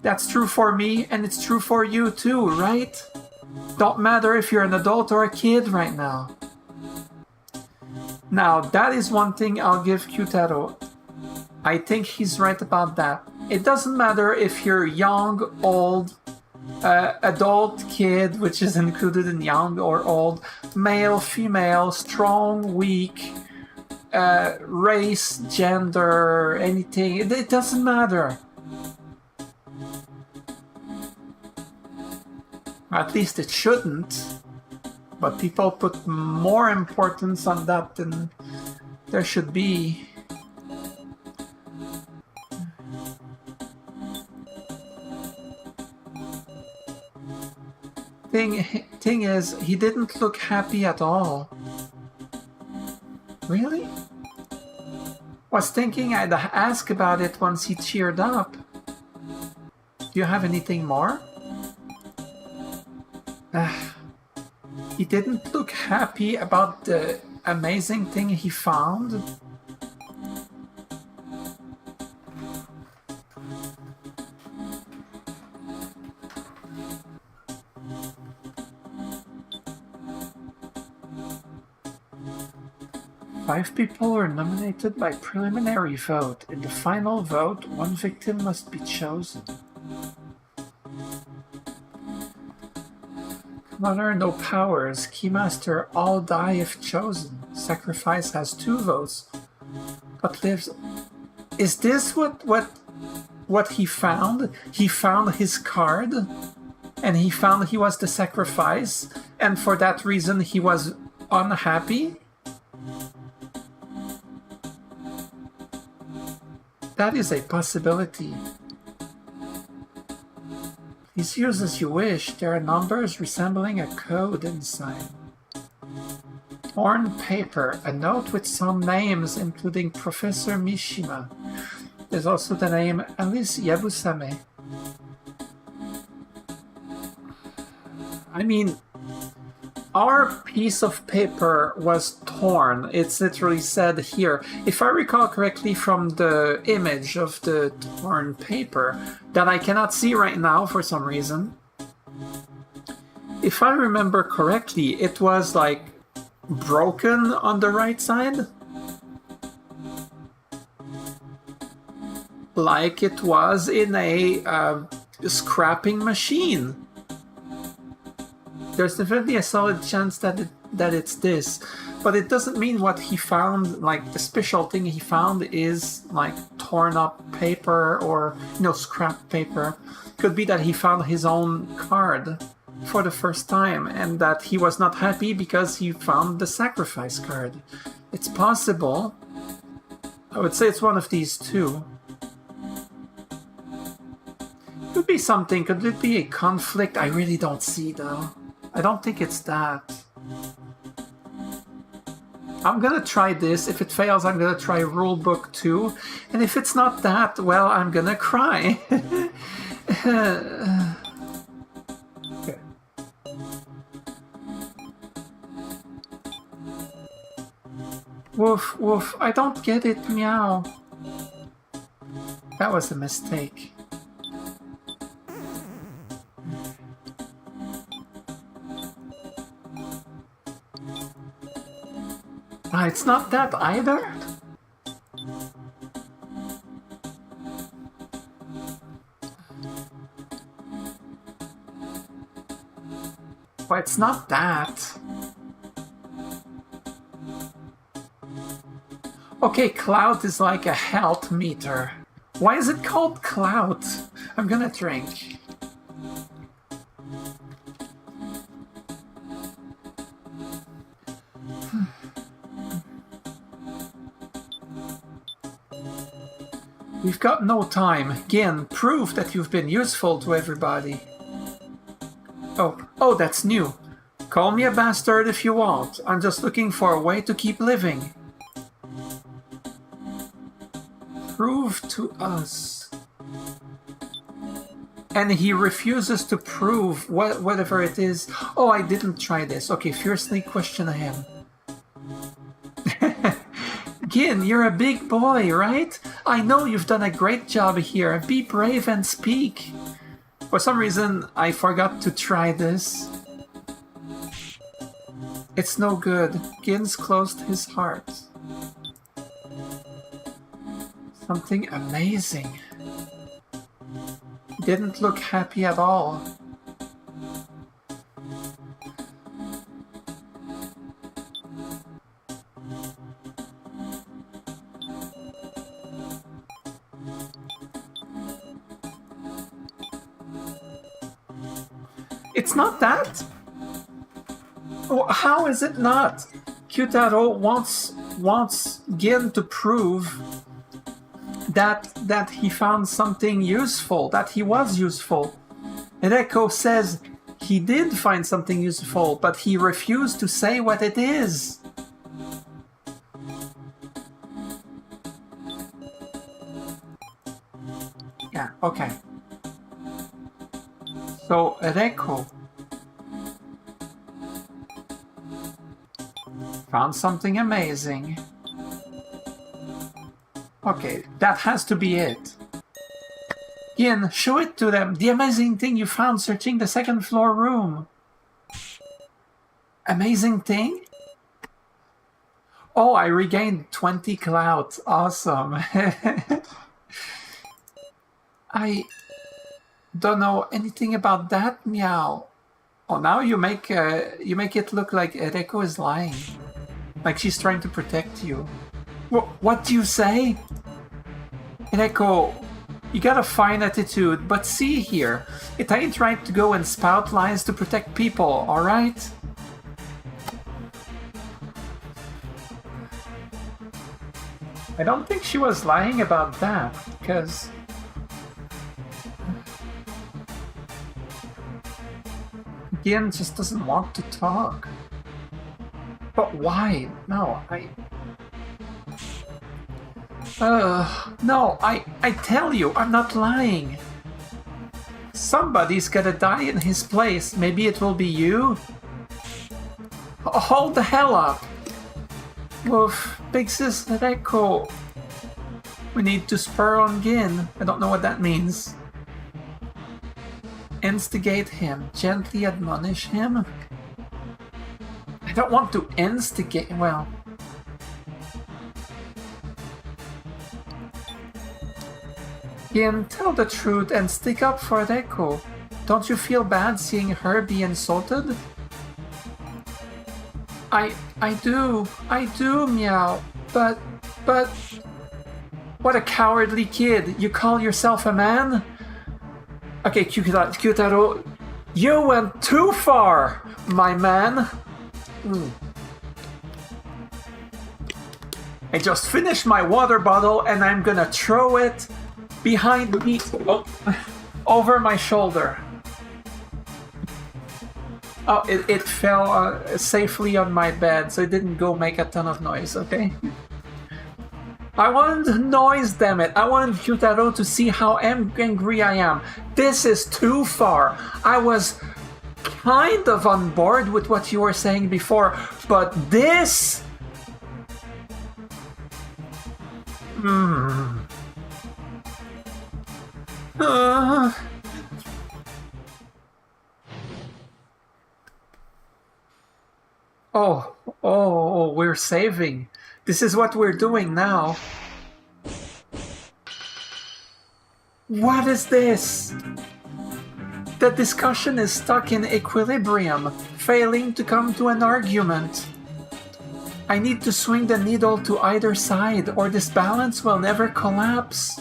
That's true for me, and it's true for you too, right? Don't matter if you're an adult or a kid right now. Now, that is one thing I'll give Q-Taro. I think he's right about that. It doesn't matter if you're young, old, adult, kid, which is included in young or old, male, female, strong, weak, race, gender, anything. It doesn't matter. At least it shouldn't. But people put more importance on that than there should be. Thing is, he didn't look happy at all. Really? Was thinking I'd ask about it once he cheered up. Do you have anything more? He didn't look happy about the amazing thing he found. Five people were nominated by preliminary vote. In the final vote, one victim must be chosen. Commander, no powers. Keymaster, all die if chosen. Sacrifice has 2 votes, but lives. Is this what he found? He found his card, and he found he was the sacrifice, and for that reason he was unhappy? That is a possibility. Please use as you wish. There are numbers resembling a code inside. Torn paper. A note with some names, including Professor Mishima. There's also the name Alice Yabusame. I mean, our piece of paper was torn. It's literally said here. If I recall correctly from the image of the torn paper that I cannot see right now for some reason, if I remember correctly, it was like broken on the right side. Like it was in a scrapping machine. There's definitely a solid chance that it's this, but it doesn't mean what he found, like the special thing he found is like torn up paper or, you know, scrap paper. Could be that he found his own card for the first time and that he was not happy because he found the sacrifice card. It's possible. I would say it's one of these two. Could be something, could it be a conflict? I really don't see though. I don't think it's that. I'm gonna try this. If it fails, I'm gonna try Rulebook 2. And if it's not that, well, I'm gonna cry. Okay. Woof, woof. I don't get it, meow. That was a mistake. It's not that either? Well, it's not that. Okay, clout is like a health meter. Why is it called clout? I'm gonna drink. We've got no time. Gin, prove that you've been useful to everybody. Oh, that's new. Call me a bastard if you want. I'm just looking for a way to keep living. Prove to us. And he refuses to prove whatever it is. Oh, I didn't try this. Okay, fiercely question him. Gin, you're a big boy, right? I know you've done a great job here. Be brave and speak. For some reason, I forgot to try this. It's no good. Gin's closed his heart. Something amazing. Didn't look happy at all. It's not that? Oh, how is it not? Kyutaro wants Gin to prove that he found something useful, that he was useful. Ereko says he did find something useful, but he refused to say what it is. Yeah, okay. So, Ereko found something amazing. Okay, that has to be it. Gin, show it to them. The amazing thing you found searching the second floor room. Amazing thing? Oh, I regained 20 clout. Awesome. I don't know anything about that, Meow. Oh, now you make it look like Ereko is lying. Like she's trying to protect you. What do you say? Ereko, you got a fine attitude, but see here. It ain't right to go and spout lies to protect people, alright? I don't think she was lying about that, because... Gin just doesn't want to talk. But why? No, no, I tell you, I'm not lying. Somebody's gotta die in his place. Maybe it will be you? Hold the hell up. Oof, Big Sis Ereko. We need to spur on Gin. I don't know what that means. Instigate him. Gently admonish him. I don't want to instigate... well... Gin, tell the truth and stick up for Ereko. Don't you feel bad seeing her be insulted? I do, Meow. But... What a cowardly kid. You call yourself a man? Okay, Kyutaro, you went too far, my man. I just finished my water bottle and I'm gonna throw it behind me, over my shoulder. Oh, it fell safely on my bed, so it didn't go make a ton of noise, okay? I wanted noise, damn it. I wanted Kyutaro to see how angry I am. This is too far. I was kind of on board with what you were saying before, but this... Oh, we're saving. This is what we're doing now. What is this? The discussion is stuck in equilibrium, failing to come to an argument. I need to swing the needle to either side, or this balance will never collapse.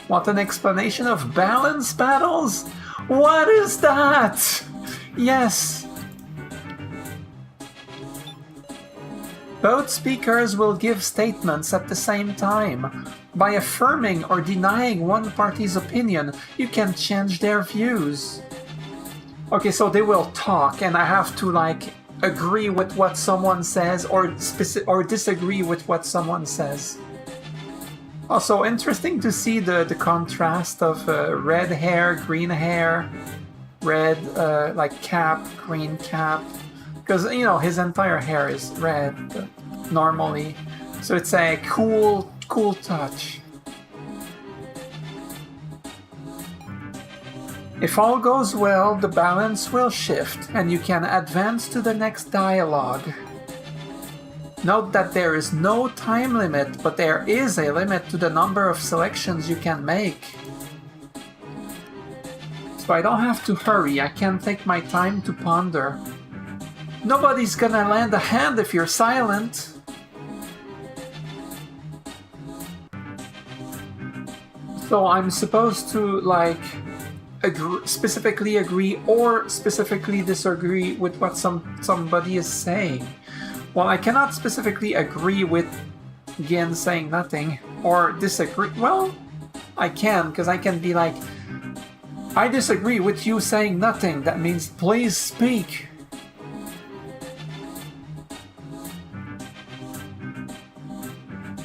Want an explanation of balance battles? What is that? Yes. Both speakers will give statements at the same time. By affirming or denying one party's opinion, you can change their views. Okay, so they will talk, and I have to, like, agree with what someone says or disagree with what someone says. Also, interesting to see the contrast of red hair, green hair, red, like, cap, green cap. Because, you know, his entire hair is red, normally. So it's a cool touch. If all goes well, the balance will shift, and you can advance to the next dialogue. Note that there is no time limit, but there is a limit to the number of selections you can make. So I don't have to hurry, I can take my time to ponder. Nobody's gonna lend a hand if you're silent. So I'm supposed to, like, specifically agree or specifically disagree with what somebody is saying. Well, I cannot specifically agree with Gin saying nothing, or disagree. Well, I can, because I can be like, I disagree with you saying nothing. That means please speak.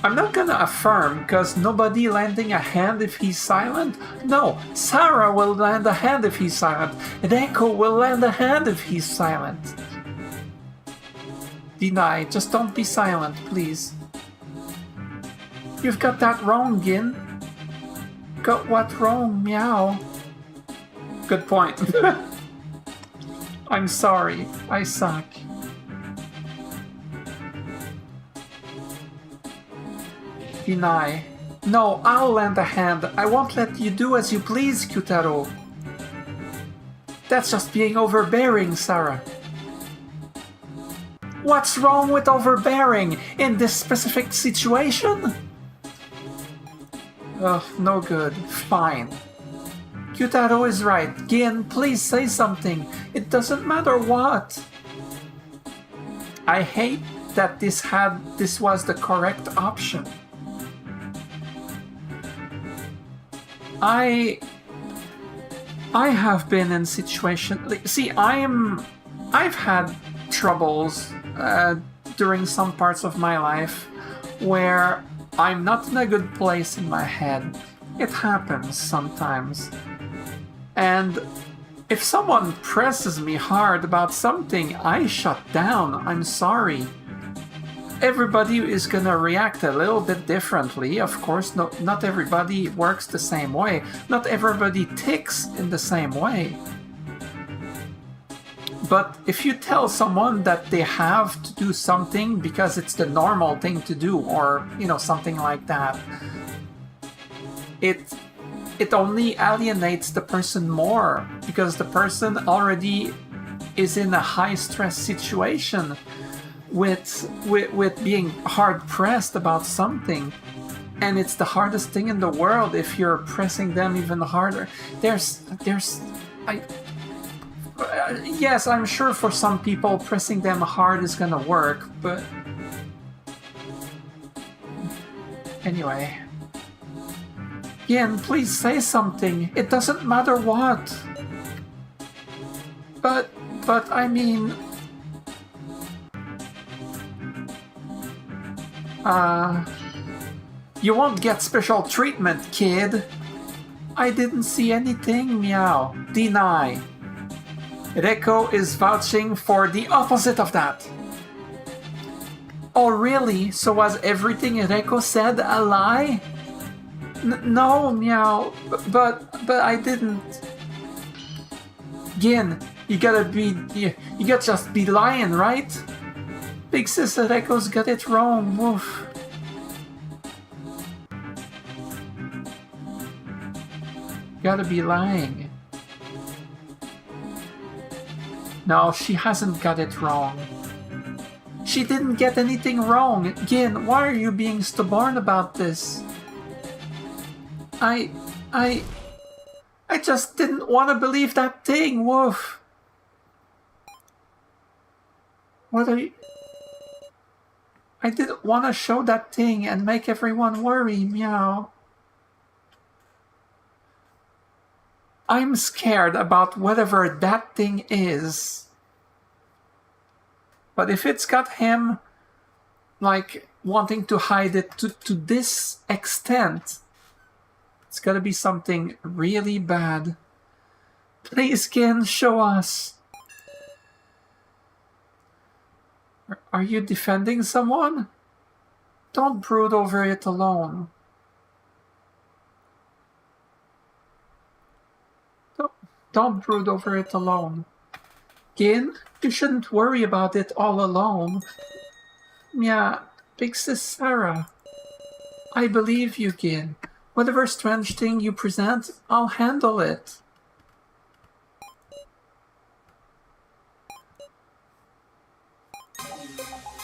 I'm not gonna affirm, because nobody lending a hand if he's silent. No, Sarah will lend a hand if he's silent. Reiko will lend a hand if he's silent. Deny, just don't be silent, please. You've got that wrong, Gin. Got what wrong, meow? Good point. I'm sorry, I suck. Deny. No, I'll lend a hand. I won't let you do as you please, Kyutaro. That's just being overbearing, Sarah. What's wrong with overbearing in this specific situation? Ugh, no good. Fine. Kyutaro is right. Gin, please say something. It doesn't matter what. I hate that this was the correct option. I have been in situations. See, I've had troubles during some parts of my life where I'm not in a good place in my head. It happens sometimes. And if someone presses me hard about something, I shut down. I'm sorry. Everybody is gonna react a little bit differently. Of course, not everybody works the same way. Not everybody ticks in the same way. But if you tell someone that they have to do something because it's the normal thing to do, or, you know, something like that, it only alienates the person more, because the person already is in a high stress situation with being hard pressed about something, and it's the hardest thing in the world if you're pressing them even harder. Yes, I'm sure for some people pressing them hard is gonna work, but anyway. Yen, please say something. It doesn't matter what. But I mean, you won't get special treatment, kid. I didn't see anything, meow. Deny. Reiko is vouching for the opposite of that. Oh really? So was everything Reiko said a lie? No, meow, but I didn't. Gin, you gotta just be lying, right? Big sis Reiko's got it wrong, woof. Gotta be lying. No, she hasn't got it wrong. She didn't get anything wrong. Gin, why are you being stubborn about this? I just didn't want to believe that thing, Wolf. What are you... I didn't want to show that thing and make everyone worry, meow. I'm scared about whatever that thing is. But if it's got him, like, wanting to hide it to this extent, it's gotta be something really bad. Please, Gin, show us. Are you defending someone? Don't brood over it alone. Don't brood over it alone. Gin, you shouldn't worry about it all alone. Yeah, Big Sis Sarah. I believe you, Gin. Whatever strange thing you present, I'll handle it.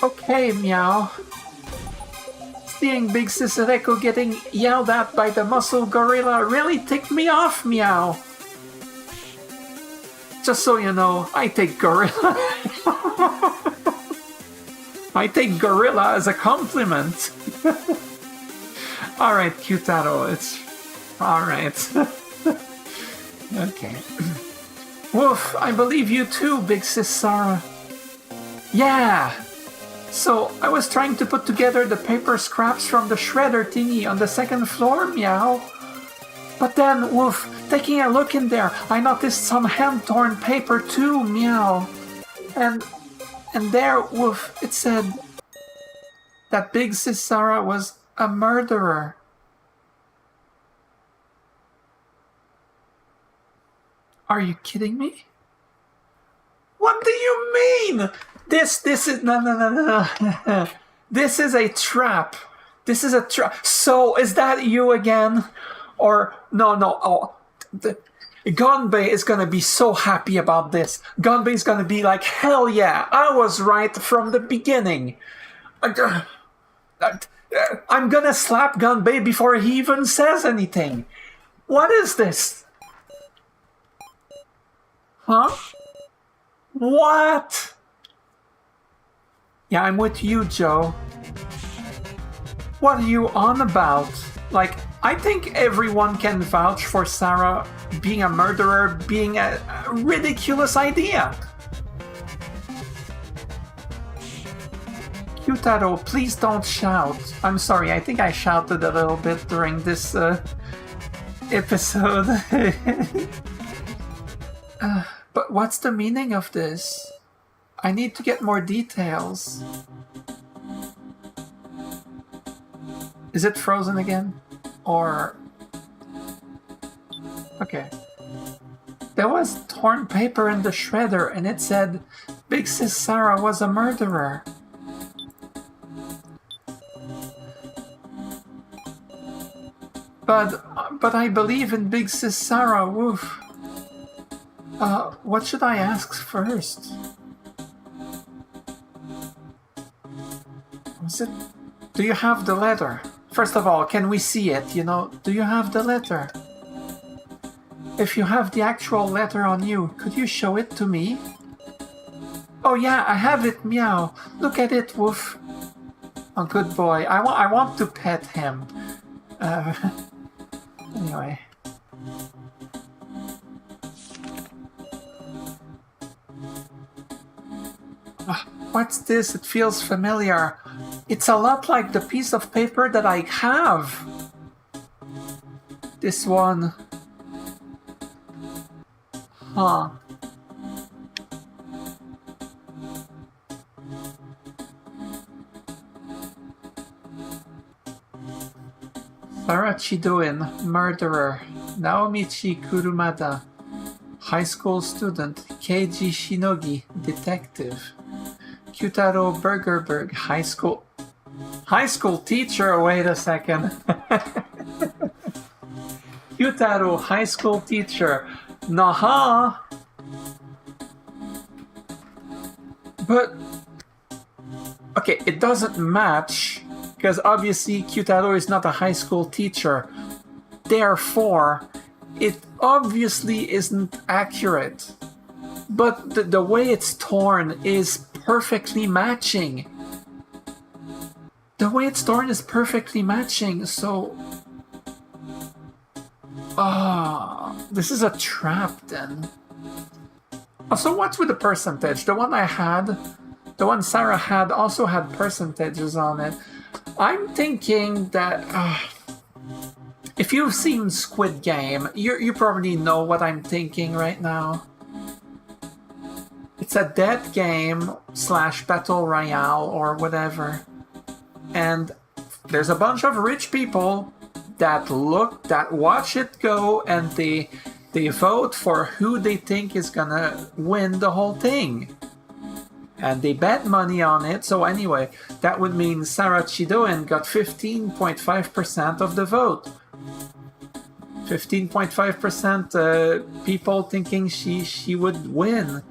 Okay, meow. Seeing Big Sis Reko getting yelled at by the muscle gorilla really ticked me off, meow. Just so you know, I take gorilla. I take gorilla as a compliment. Alright, Q-Taro, it's... Alright. Okay. Wolf, I believe you too, Big Sis Sarah. Yeah! So, I was trying to put together the paper scraps from the shredder thingy on the second floor, meow. But then, Wolf, taking a look in there, I noticed some hand-torn paper too, meow. And there, Wolf, it said that Big Sis Sarah was a murderer. Are you kidding me? What do you mean? This is... No. This is a trap. This is a trap. So, is that you again? Or, no, oh... Gonbei is gonna be so happy about this. Gonbei is gonna be like, hell yeah, I was right from the beginning. I'm gonna slap Gonbei before he even says anything. What is this? Huh? What? Yeah, I'm with you, Joe. What are you on about? Like, I think everyone can vouch for Sarah being a murderer being a ridiculous idea. Q-Taro, please don't shout. I'm sorry, I think I shouted a little bit during this episode. But what's the meaning of this? I need to get more details. Is it frozen again? Or... Okay. There was torn paper in the shredder and it said Big Sis Sarah was a murderer. But I believe in Big Sis Sarah, woof. What should I ask first? Was it... Do you have the letter? First of all, can we see it, you know? Do you have the letter? If you have the actual letter on you, could you show it to me? Oh yeah, I have it, meow. Look at it, woof. Oh, good boy. I want to pet him. Anyway. What's this? It feels familiar. It's a lot like the piece of paper that I have. This one. Huh. Sarah Chidoin, murderer. Naomichi Kurumada, high school student. Keiji Shinogi, detective. Q-Taro Burgerberg, high school teacher. Wait a second. Q-Taro, high school teacher. Naha. Okay, it doesn't match because obviously Kyutaro is not a high school teacher. Therefore, it obviously isn't accurate. But the way it's torn is perfectly matching. The way it's torn is perfectly matching, so... this is a trap then. So what's with the percentage? The one Sarah had also had percentages on it. I'm thinking that... if you've seen Squid Game, you probably know what I'm thinking right now. It's a dead game / battle royale or whatever. And there's a bunch of rich people that watch it go, and they vote for who they think is gonna win the whole thing. And they bet money on it. So anyway, that would mean Sarah Chidoin got 15.5% of the vote. 15.5% people thinking she would win.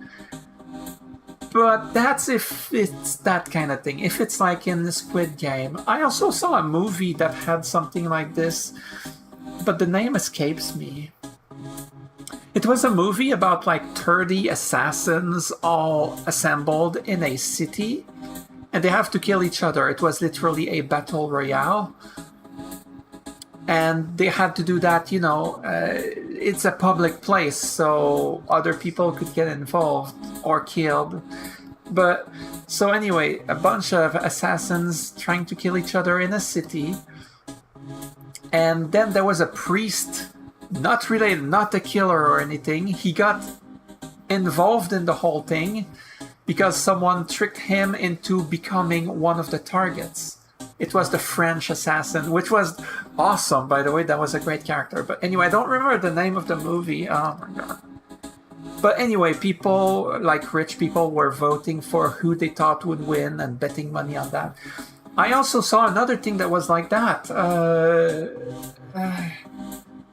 But that's if it's that kind of thing. If it's like in the Squid Game. I also saw a movie that had something like this, but the name escapes me. It was a movie about like 30 assassins all assembled in a city, and they have to kill each other. It was literally a battle royale. And they had to do that, you know, it's a public place, so other people could get involved or killed. But, so anyway, a bunch of assassins trying to kill each other in a city. And then there was a priest, not related, not the killer or anything. He got involved in the whole thing because someone tricked him into becoming one of the targets. It was the French assassin, which was awesome, by the way. That was a great character. But anyway, I don't remember the name of the movie. Oh my god. But anyway, people, like rich people, were voting for who they thought would win and betting money on that. I also saw another thing that was like that.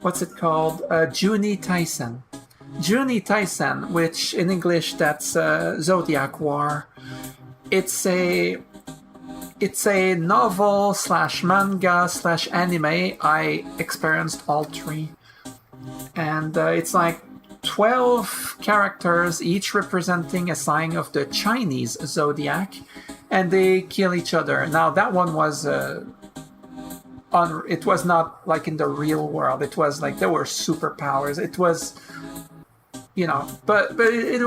What's it called? Juni Taisen. Juni Taisen, which in English that's Zodiac War. It's a novel / manga / anime. I experienced all three. And it's like 12 characters, each representing a sign of the Chinese zodiac, and they kill each other. Now, that one was... it was not like in the real world. It was like there were superpowers. It was... You know, but it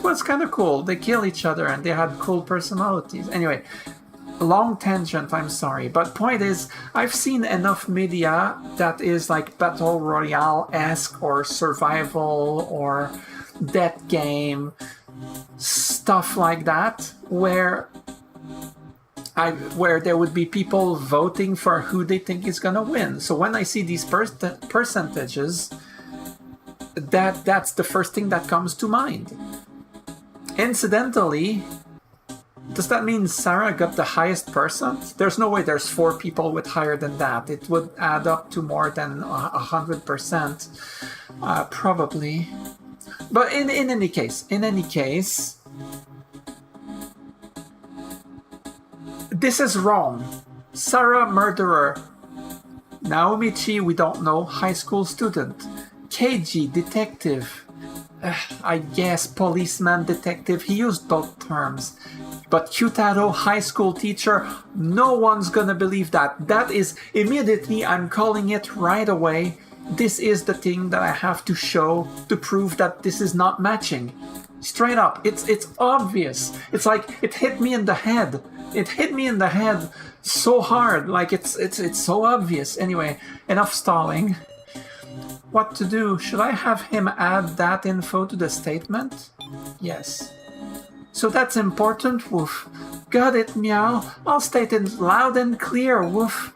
was kind of cool. They kill each other and they had cool personalities. Anyway, long tangent, I'm sorry. But point is, I've seen enough media that is like Battle Royale-esque or survival or death game, stuff like that, where there would be people voting for who they think is going to win. So when I see these percentages... that's the first thing that comes to mind. Incidentally, does that mean Sarah got the highest percent? There's no way there's 4 people with higher than that. It would add up to more than 100%, probably. But in any case, this is wrong. Sarah, murderer. Naomichi, we don't know, high school student. Keiji, detective. I guess policeman, detective. He used both terms. But Kyutaro, high school teacher, no one's gonna believe that. That is, immediately, I'm calling it right away. This is the thing that I have to show to prove that this is not matching. Straight up, it's obvious. It's like, it hit me in the head. It hit me in the head so hard. Like, it's so obvious. Anyway, enough stalling. What to do? Should I have him add that info to the statement? Yes. So that's important, woof. Got it, meow. I'll state it loud and clear, woof.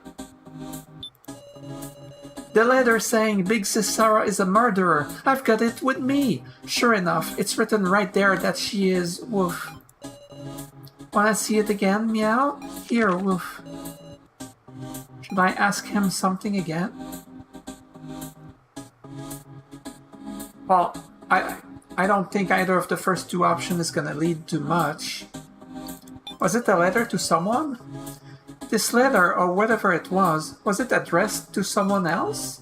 The letter saying Big Sis Sarah is a murderer. I've got it with me. Sure enough, it's written right there that she is, woof. Wanna see it again, meow? Here, woof. Should I ask him something again? Well, I don't think either of the first 2 options is gonna lead to much. Was it a letter to someone? This letter, or whatever it was it addressed to someone else?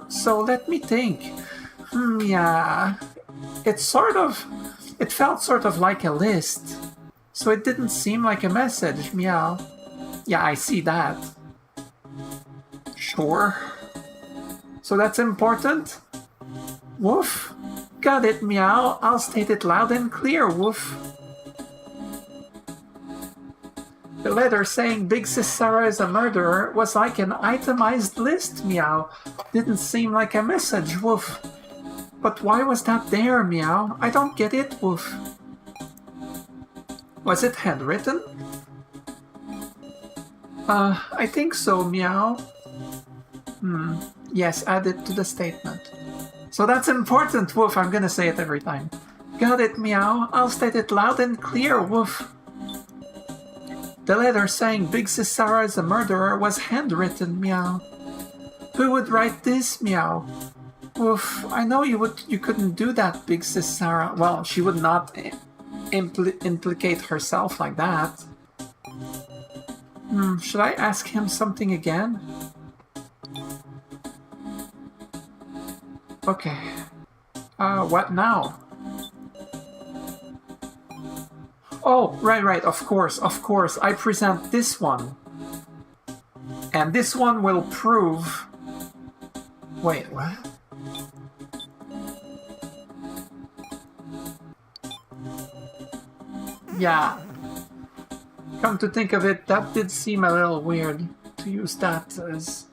So let me think. Yeah. It felt sort of like a list. So it didn't seem like a message, meow. Yeah, I see that. Sure. So that's important? Woof. Got it, meow. I'll state it loud and clear, woof. The letter saying Big Sis Sarah is a murderer was like an itemized list, meow. Didn't seem like a message, woof. But why was that there, meow? I don't get it, woof. Was it handwritten? I think so, meow. Yes, add it to the statement. So that's important, woof. I'm gonna say it every time. Got it, meow. I'll state it loud and clear, woof. The letter saying Big Sis Sarah is a murderer was handwritten, meow. Who would write this, meow? Woof, I know you couldn't do that, Big Sis Sarah. Well, she would not implicate herself like that. Should I ask him something again? Okay. What now? Oh, right, of course. I present this one. And this one will prove... Wait, what? Yeah. Come to think of it, that did seem a little weird to use that as...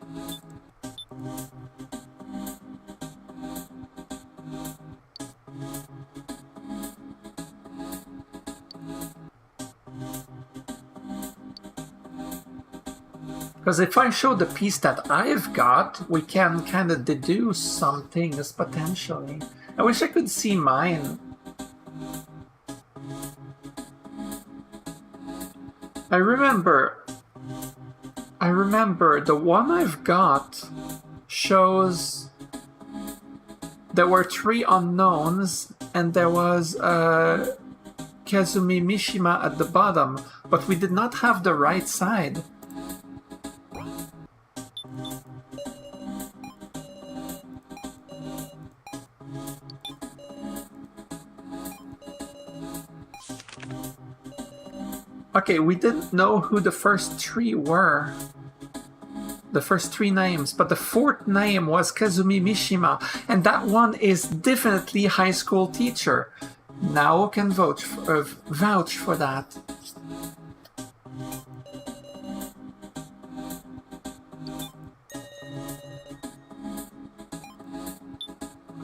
Because if I show the piece that I've got, we can kind of deduce some things, potentially. I wish I could see mine. I remember the one I've got shows there were 3 unknowns, and there was Kazumi Mishima at the bottom, but we did not have the right side. Okay, we didn't know who the first 3 were. The first 3 names, but the 4th name was Kazumi Mishima, and that one is definitely high school teacher. Now can vouch for that.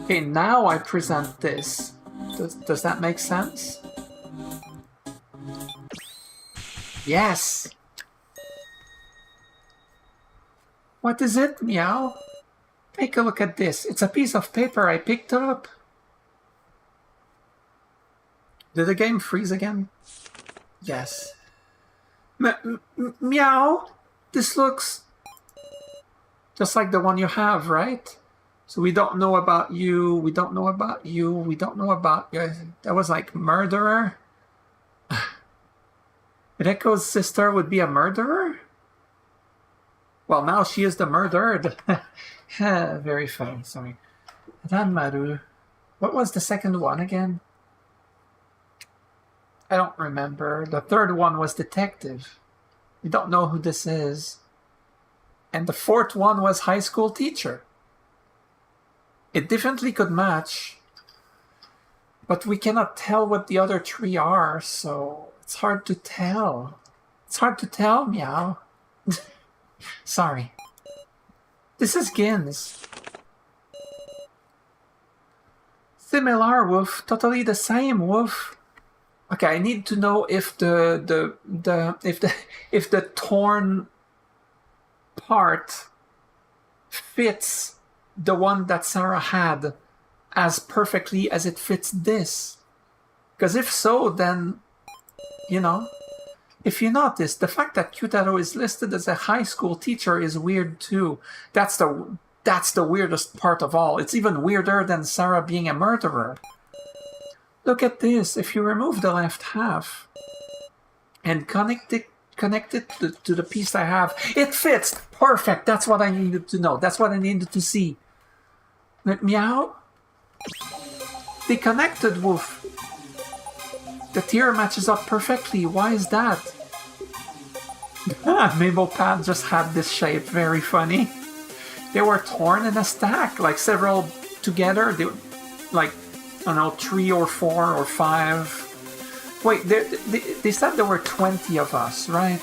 Okay, now I present this. Does that make sense? Yes! What is it, meow? Take a look at this. It's a piece of paper I picked up. Did the game freeze again? Yes. Meow! This looks just like the one you have, right? So we don't know about you, we don't know about you, we don't know about you. That was like murderer? Reko's sister would be a murderer? Well, now she is the murdered. Very funny, sorry. Ranmaru. What was the second one again? I don't remember. The third one was detective. We don't know who this is. And the 4th one was high school teacher. It definitely could match. But we cannot tell what the other 3 are, so... It's hard to tell. It's hard to tell, meow. Sorry. This is Gins. Similar, woof. Totally the same, woof. Okay, I need to know if the torn part fits the one that Sarah had as perfectly as it fits this. Because if so, then... You know, if you notice, the fact that Kyutaro is listed as a high school teacher is weird too. That's the weirdest part of all. It's even weirder than Sarah being a murderer. Look at this. If you remove the left half, and connect it to the piece I have. It fits! Perfect! That's what I needed to know. That's what I needed to see. Meow? They connected, Wolf. The tier matches up perfectly. Why is that? Mabel Pat just had this shape. Very funny. They were torn in a stack, like several together. They, like, I don't know, 3 or 4 or 5. Wait, they said there were 20 of us, right?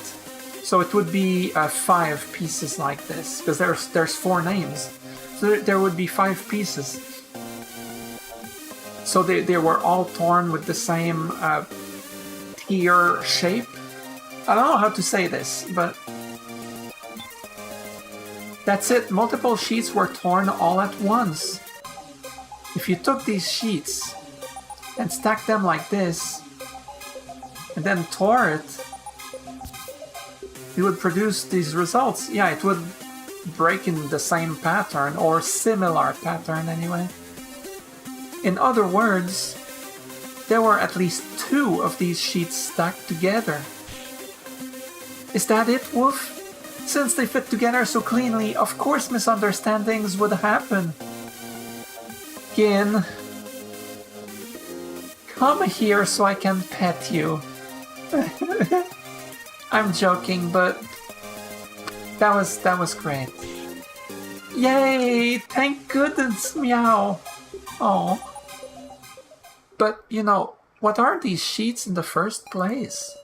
So it would be 5 pieces like this, because there's 4 names. So there would be 5 pieces. So they were all torn with the same tier shape. I don't know how to say this, but that's it. Multiple sheets were torn all at once. If you took these sheets and stacked them like this, and then tore it, it would produce these results. Yeah, it would break in the same pattern, or similar pattern anyway. In other words, there were at least 2 of these sheets stacked together. Is that it, Wolf? Since they fit together so cleanly, of course misunderstandings would happen. Gin, come here so I can pet you. I'm joking, but that was great. Yay! Thank goodness, meow. Oh. But, you know, what are these sheets in the first place?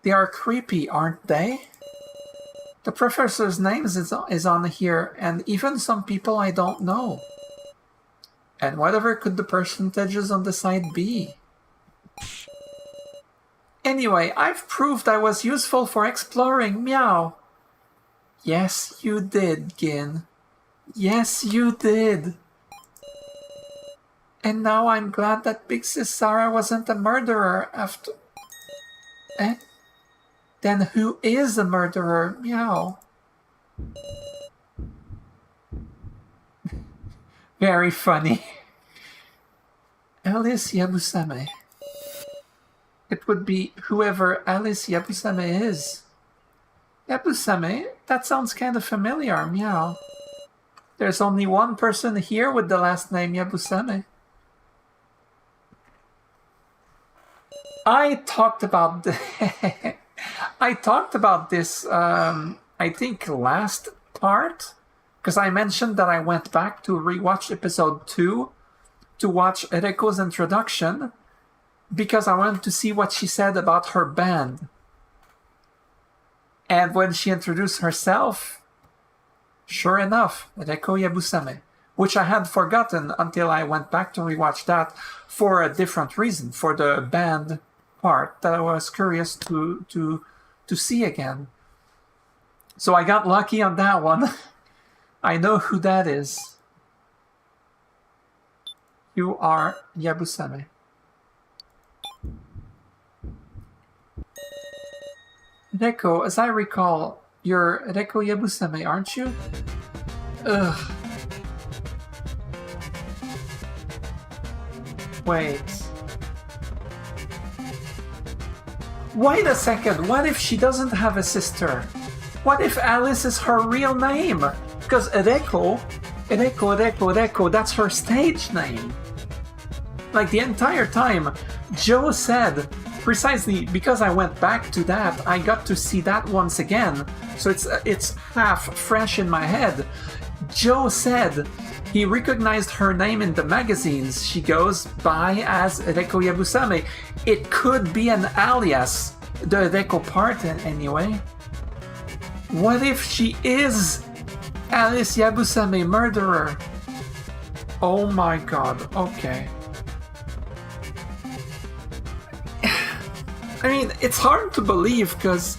They are creepy, aren't they? The professor's name is on here, and even some people I don't know. And whatever could the percentages on the side be? Anyway, I've proved I was useful for exploring, meow. Yes, you did, Gin. Yes, you did. And now I'm glad that Big Sis Sarah wasn't a murderer after... Eh? Then who is a murderer? Meow. Very funny. Alice Yabusame. It would be whoever Alice Yabusame is. Yabusame? That sounds kind of familiar, meow. There's only one person here with the last name Yabusame. I talked about this, I think last part, because I mentioned that I went back to rewatch episode 2 to watch Ereko's introduction, because I wanted to see what she said about her band. And when she introduced herself, sure enough, Ereko Yabusame, which I had forgotten until I went back to rewatch that for a different reason, for the band part that I was curious to see again. So I got lucky on that one. I know who that is. You are Yabusame. Ereko, as I recall, you're Ereko Yabusame, aren't you? Ugh. Wait. Wait a second, what if she doesn't have a sister? What if Alice is her real name? Because Ereko, that's her stage name. Like the entire time, Joe said, precisely because I went back to that, I got to see that once again, so it's half fresh in my head. Joe said he recognized her name in the magazines she goes by as Ereko Yabusame. It could be an alias, the Ereko part anyway. What if she is Alice Yabusame, murderer? Oh my god, okay. I mean, it's hard to believe because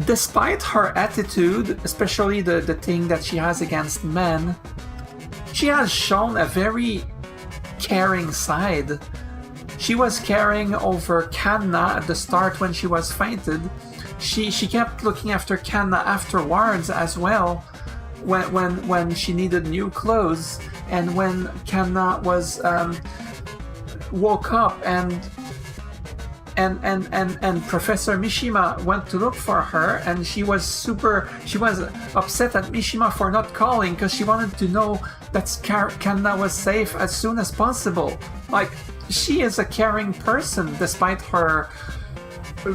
despite her attitude, especially the thing that she has against men, she has shown a very caring side. She was caring over Kanna at the start when she was fainted. She kept looking after Kanna afterwards as well, when she needed new clothes, and when Kanna was woke up, and and Professor Mishima went to look for her, and she was upset at Mishima for not calling because she wanted to know that Kanna was safe as soon as possible. Like, she is a caring person despite her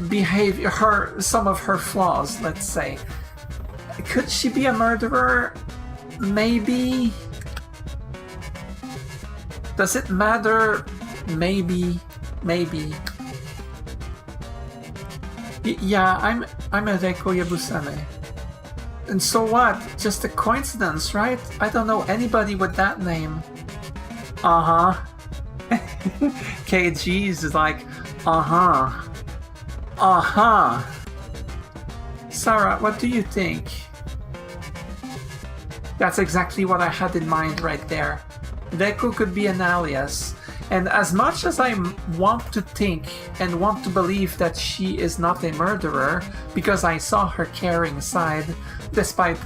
behavior, some of her flaws, let's say. Could she be a murderer? Maybe. Does it matter? Maybe. Yeah, I'm Ereko Yabusame. And so what? Just a coincidence, right? I don't know anybody with that name. Uh-huh. KG is like, uh-huh. Uh-huh. Sarah, what do you think? That's exactly what I had in mind right there. Reiko could be an alias. And as much as I want to think and want to believe that she is not a murderer, because I saw her caring side, despite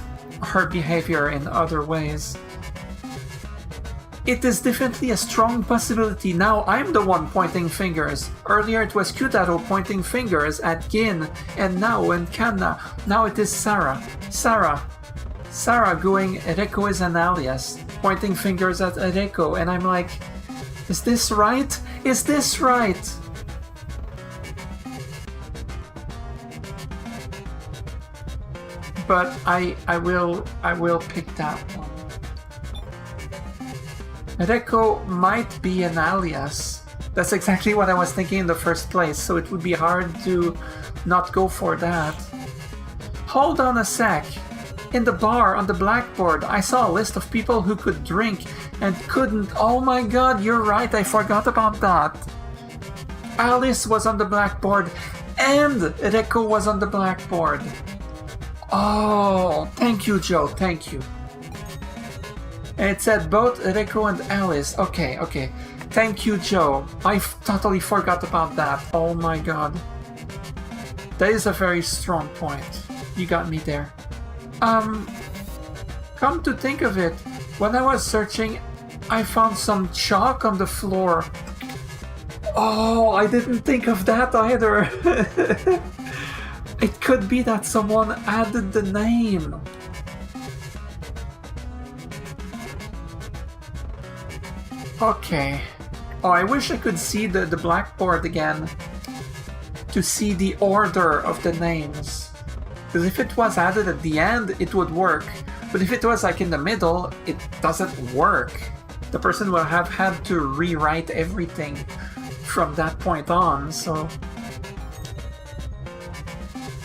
her behavior in other ways, it is definitely a strong possibility. Now I'm the one pointing fingers. Earlier it was Kyutaro pointing fingers at Gin, and now in Kanna. Now it is Sarah. Sarah going, Ereko is an alias, pointing fingers at Ereko, and I'm like, is this right? Is this right? But I will pick that one. Ereko might be an alias. That's exactly what I was thinking in the first place, so it would be hard to not go for that. Hold on a sec. In the bar on the blackboard, I saw a list of people who could drink and couldn't. Oh my god, you're right, I forgot about that. Alice was on the blackboard and Ereko was on the blackboard. Oh, thank you, Joe, thank you. And it said both Ereko and Alice. Okay. Thank you, Joe. I totally forgot about that. Oh my god. That is a very strong point. You got me there. Come to think of it, when I was searching, I found some chalk on the floor. Oh, I didn't think of that either. It could be that someone added the name. Okay. Oh, I wish I could see the blackboard again to see the order of the names. Because if it was added at the end, it would work. But if it was like in the middle, it doesn't work. The person will have had to rewrite everything from that point on, so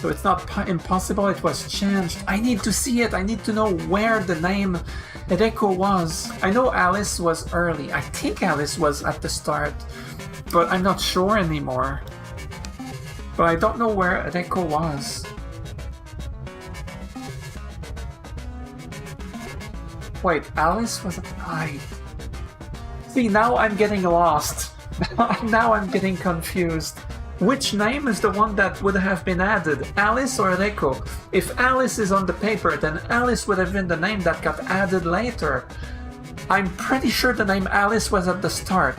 it's not impossible, it was changed. I need to see it, I need to know where the name Ereko was. I know Alice was early. I think Alice was at the start, but I'm not sure anymore. But I don't know where Ereko was. Wait, Alice was at right. See, now I'm getting lost. Now I'm getting confused. Which name is the one that would have been added? Alice or Ereko? If Alice is on the paper, then Alice would have been the name that got added later. I'm pretty sure the name Alice was at the start.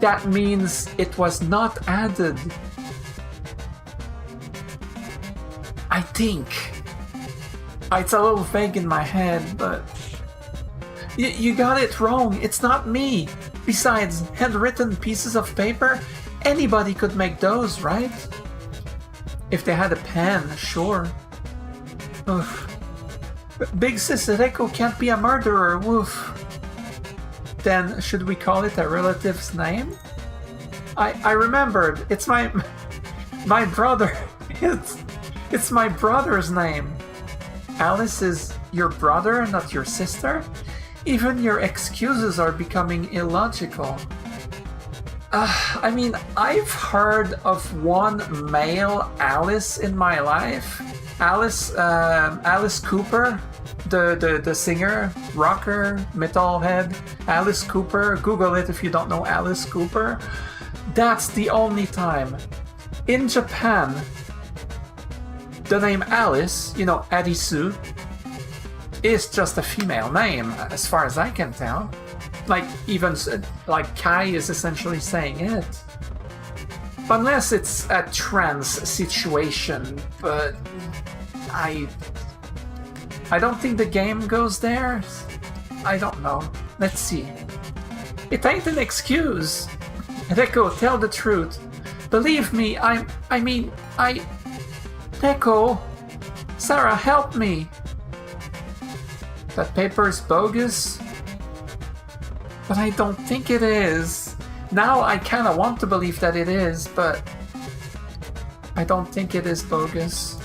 That means it was not added. I think. It's a little vague in my head, but... You got it wrong, it's not me! Besides, handwritten pieces of paper, anybody could make those, right? If they had a pen, sure. Oof. Big Sis Ereko can't be a murderer, woof. Then, should we call it a relative's name? I remembered, it's my brother. It's my brother's name. Alice is your brother, not your sister? Even your excuses are becoming illogical. I mean, I've heard of one male Alice in my life. Alice Cooper, the singer, rocker, metalhead. Alice Cooper, Google it if you don't know Alice Cooper. That's the only time. In Japan, the name Alice, you know, Arisu, is just a female name, as far as I can tell. Like, even, like, Kai is essentially saying it. Unless it's a trans situation, but I don't think the game goes there. I don't know. Let's see. It ain't an excuse. Reko, tell the truth. Believe me, Reko, Sarah, help me. That paper's bogus? But I don't think it is. Now I kinda want to believe that it is, but I don't think it is bogus.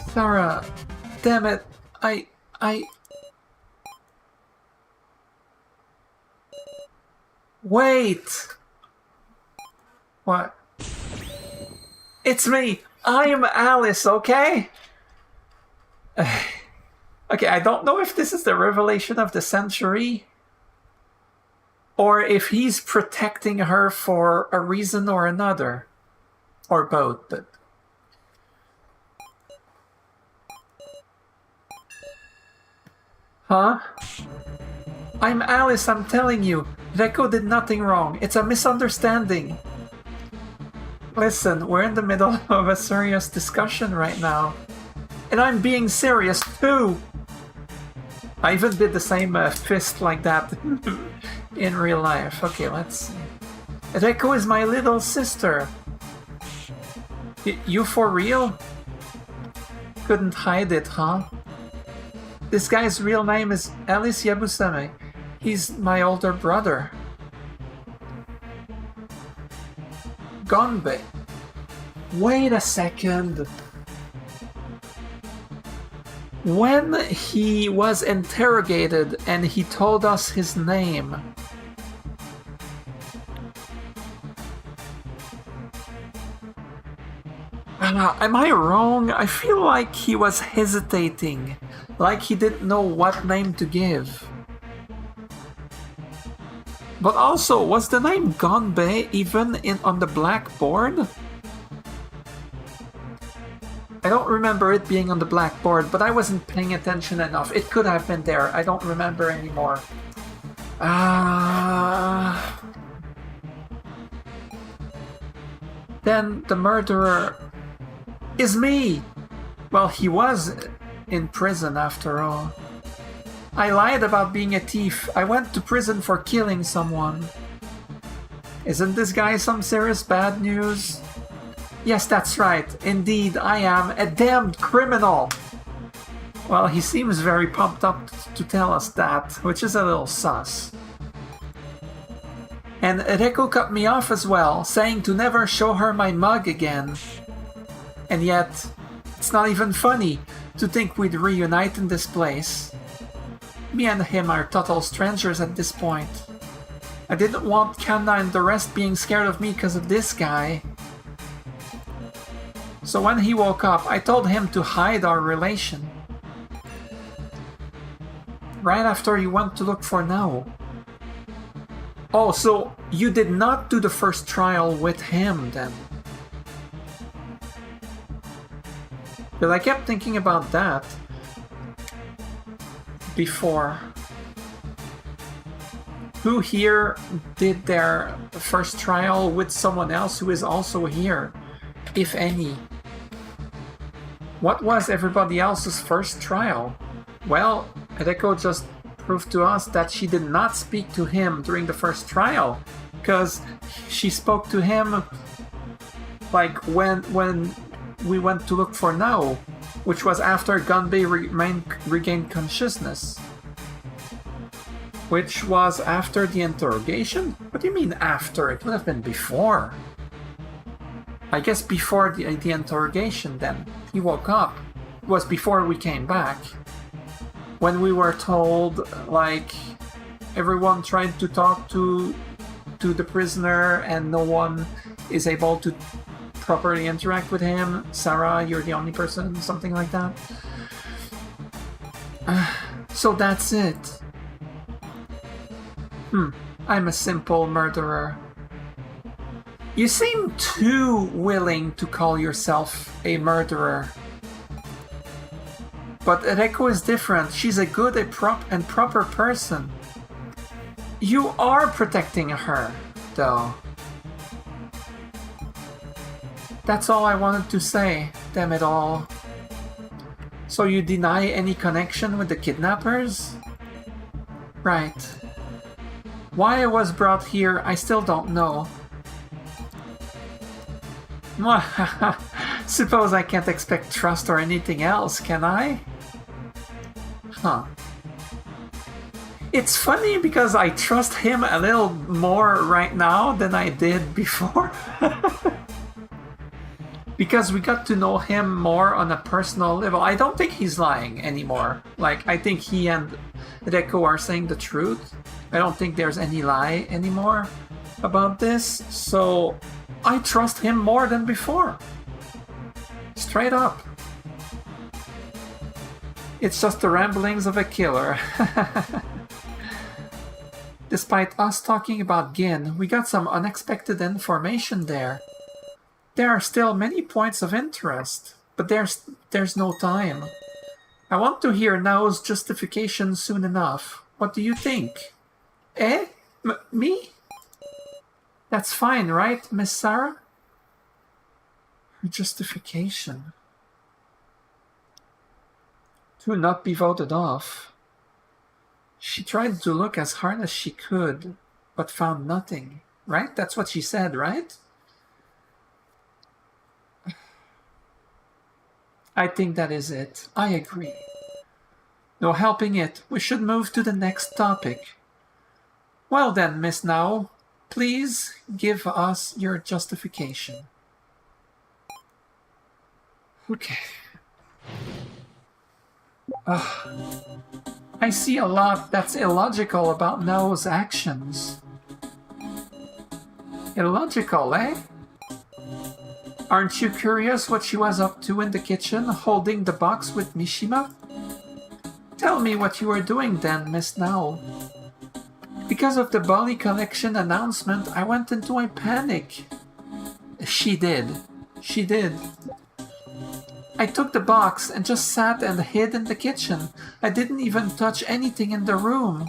Sarah, damn it, Wait! What? It's me! I'm Alice, okay? Okay, I don't know if this is the revelation of the century, or if he's protecting her for a reason or another. Or both, but... Huh? I'm Alice, I'm telling you. Reko did nothing wrong. It's a misunderstanding. Listen, we're in the middle of a serious discussion right now. And I'm being serious too! I even did the same fist like that in real life. Okay, let's see. Reko is my little sister. You for real? Couldn't hide it, huh? This guy's real name is Alice Yabusame. He's my older brother. Gonbe. Wait a second. When he was interrogated and he told us his name, am I wrong? I feel like he was hesitating, like he didn't know what name to give. But also, was the name Gonbe even on the blackboard? I don't remember it being on the blackboard, but I wasn't paying attention enough. It could have been there. I don't remember anymore. Then the murderer is me! Well, he was in prison after all. I lied about being a thief. I went to prison for killing someone. Isn't this guy some serious bad news? Yes, that's right. Indeed, I am a damned criminal. Well, he seems very pumped up to tell us that, which is a little sus. And Reko cut me off as well, saying to never show her my mug again. And yet, it's not even funny to think we'd reunite in this place. Me and him are total strangers at this point. I didn't want Kanda and the rest being scared of me because of this guy. So when he woke up, I told him to hide our relation. Right after you went to look for Nao. Oh, so you did not do the first trial with him then? But I kept thinking about that before. Who here did their first trial with someone else who is also here, if any? What was everybody else's first trial? Well, Reko just proved to us that she did not speak to him during the first trial, because she spoke to him like when we went to look for Nao, which was after Gunbei regained consciousness. Which was after the interrogation? What do you mean after? It would have been before. I guess before the interrogation then. He woke up. It was before we came back. When we were told, like, everyone tried to talk to the prisoner and no one is able to properly interact with him. Sarah, you're the only person, something like that. So that's it. I'm a simple murderer. You seem too willing to call yourself a murderer. But Reko is different. She's a good and proper person. You are protecting her, though. That's all I wanted to say, damn it all. So you deny any connection with the kidnappers? Right. Why I was brought here, I still don't know. Suppose I can't expect trust or anything else, can I? Huh. It's funny because I trust him a little more right now than I did before. Because we got to know him more on a personal level. I don't think he's lying anymore. Like, I think he and Reko are saying the truth. I don't think there's any lie anymore about this. So I trust him more than before. Straight up. It's just the ramblings of a killer. Despite us talking about Gin, we got some unexpected information there. There are still many points of interest, but there's no time. I want to hear Nao's justification soon enough. What do you think? Eh? Me? That's fine, right, Miss Sarah? Her justification. To not be voted off. She tried to look as hard as she could, but found nothing. Right? That's what she said, right? I think that is it. I agree. No helping it. We should move to the next topic. Well then, Miss Nao, please give us your justification. Okay. I see a lot that's illogical about Nao's actions. Illogical, eh? Aren't you curious what she was up to in the kitchen, holding the box with Mishima? Tell me what you were doing then, Miss Nao. Because of the Bali collection announcement, I went into a panic. She did. She did. I took the box and just sat and hid in the kitchen. I didn't even touch anything in the room.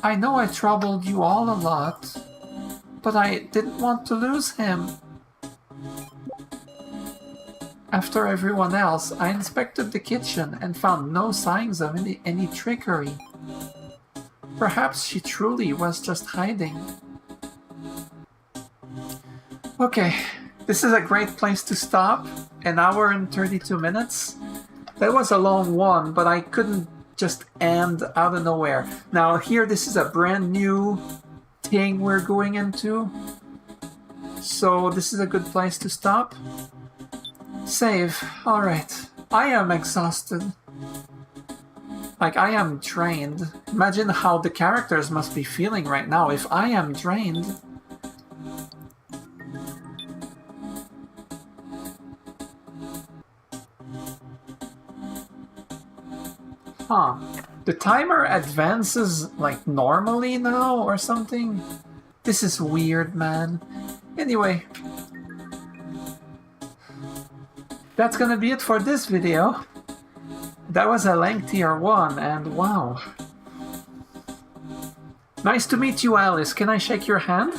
I know I troubled you all a lot, but I didn't want to lose him. After everyone else, I inspected the kitchen and found no signs of any trickery. Perhaps she truly was just hiding. Okay, this is a great place to stop. An hour and 32 minutes. That was a long one, but I couldn't just end out of nowhere. Now here, this is a brand new thing we're going into. So this is a good place to stop. Save. Alright. I am exhausted. Like, I am drained. Imagine how the characters must be feeling right now if I am drained. Huh. The timer advances like normally now or something? This is weird, man. Anyway. That's gonna be it for this video. That was a lengthier one, and wow. Nice to meet you, Alice. Can I shake your hand?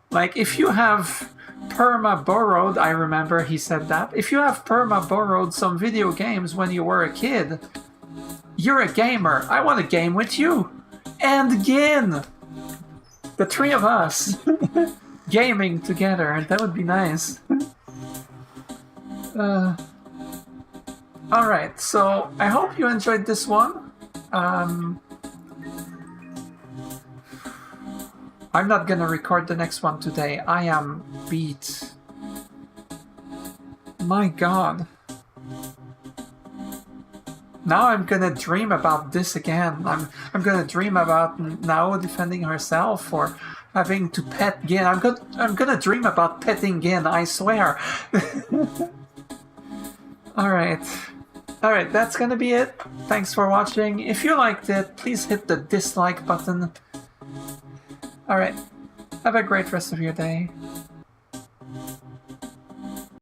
Like, if you have perma-borrowed, I remember he said that. If you have perma-borrowed some video games when you were a kid, you're a gamer. I want to game with you. And again! The three of us. Gaming together. That would be nice. Alright, so I hope you enjoyed this one. I'm not gonna record the next one today. I am beat. My god. Now I'm gonna dream about this again. I'm gonna dream about Nao defending herself or having to pet Gin. I'm gonna dream about petting Gin, I swear. Alright, that's gonna be it. Thanks for watching. If you liked it, please hit the dislike button. Alright, have a great rest of your day.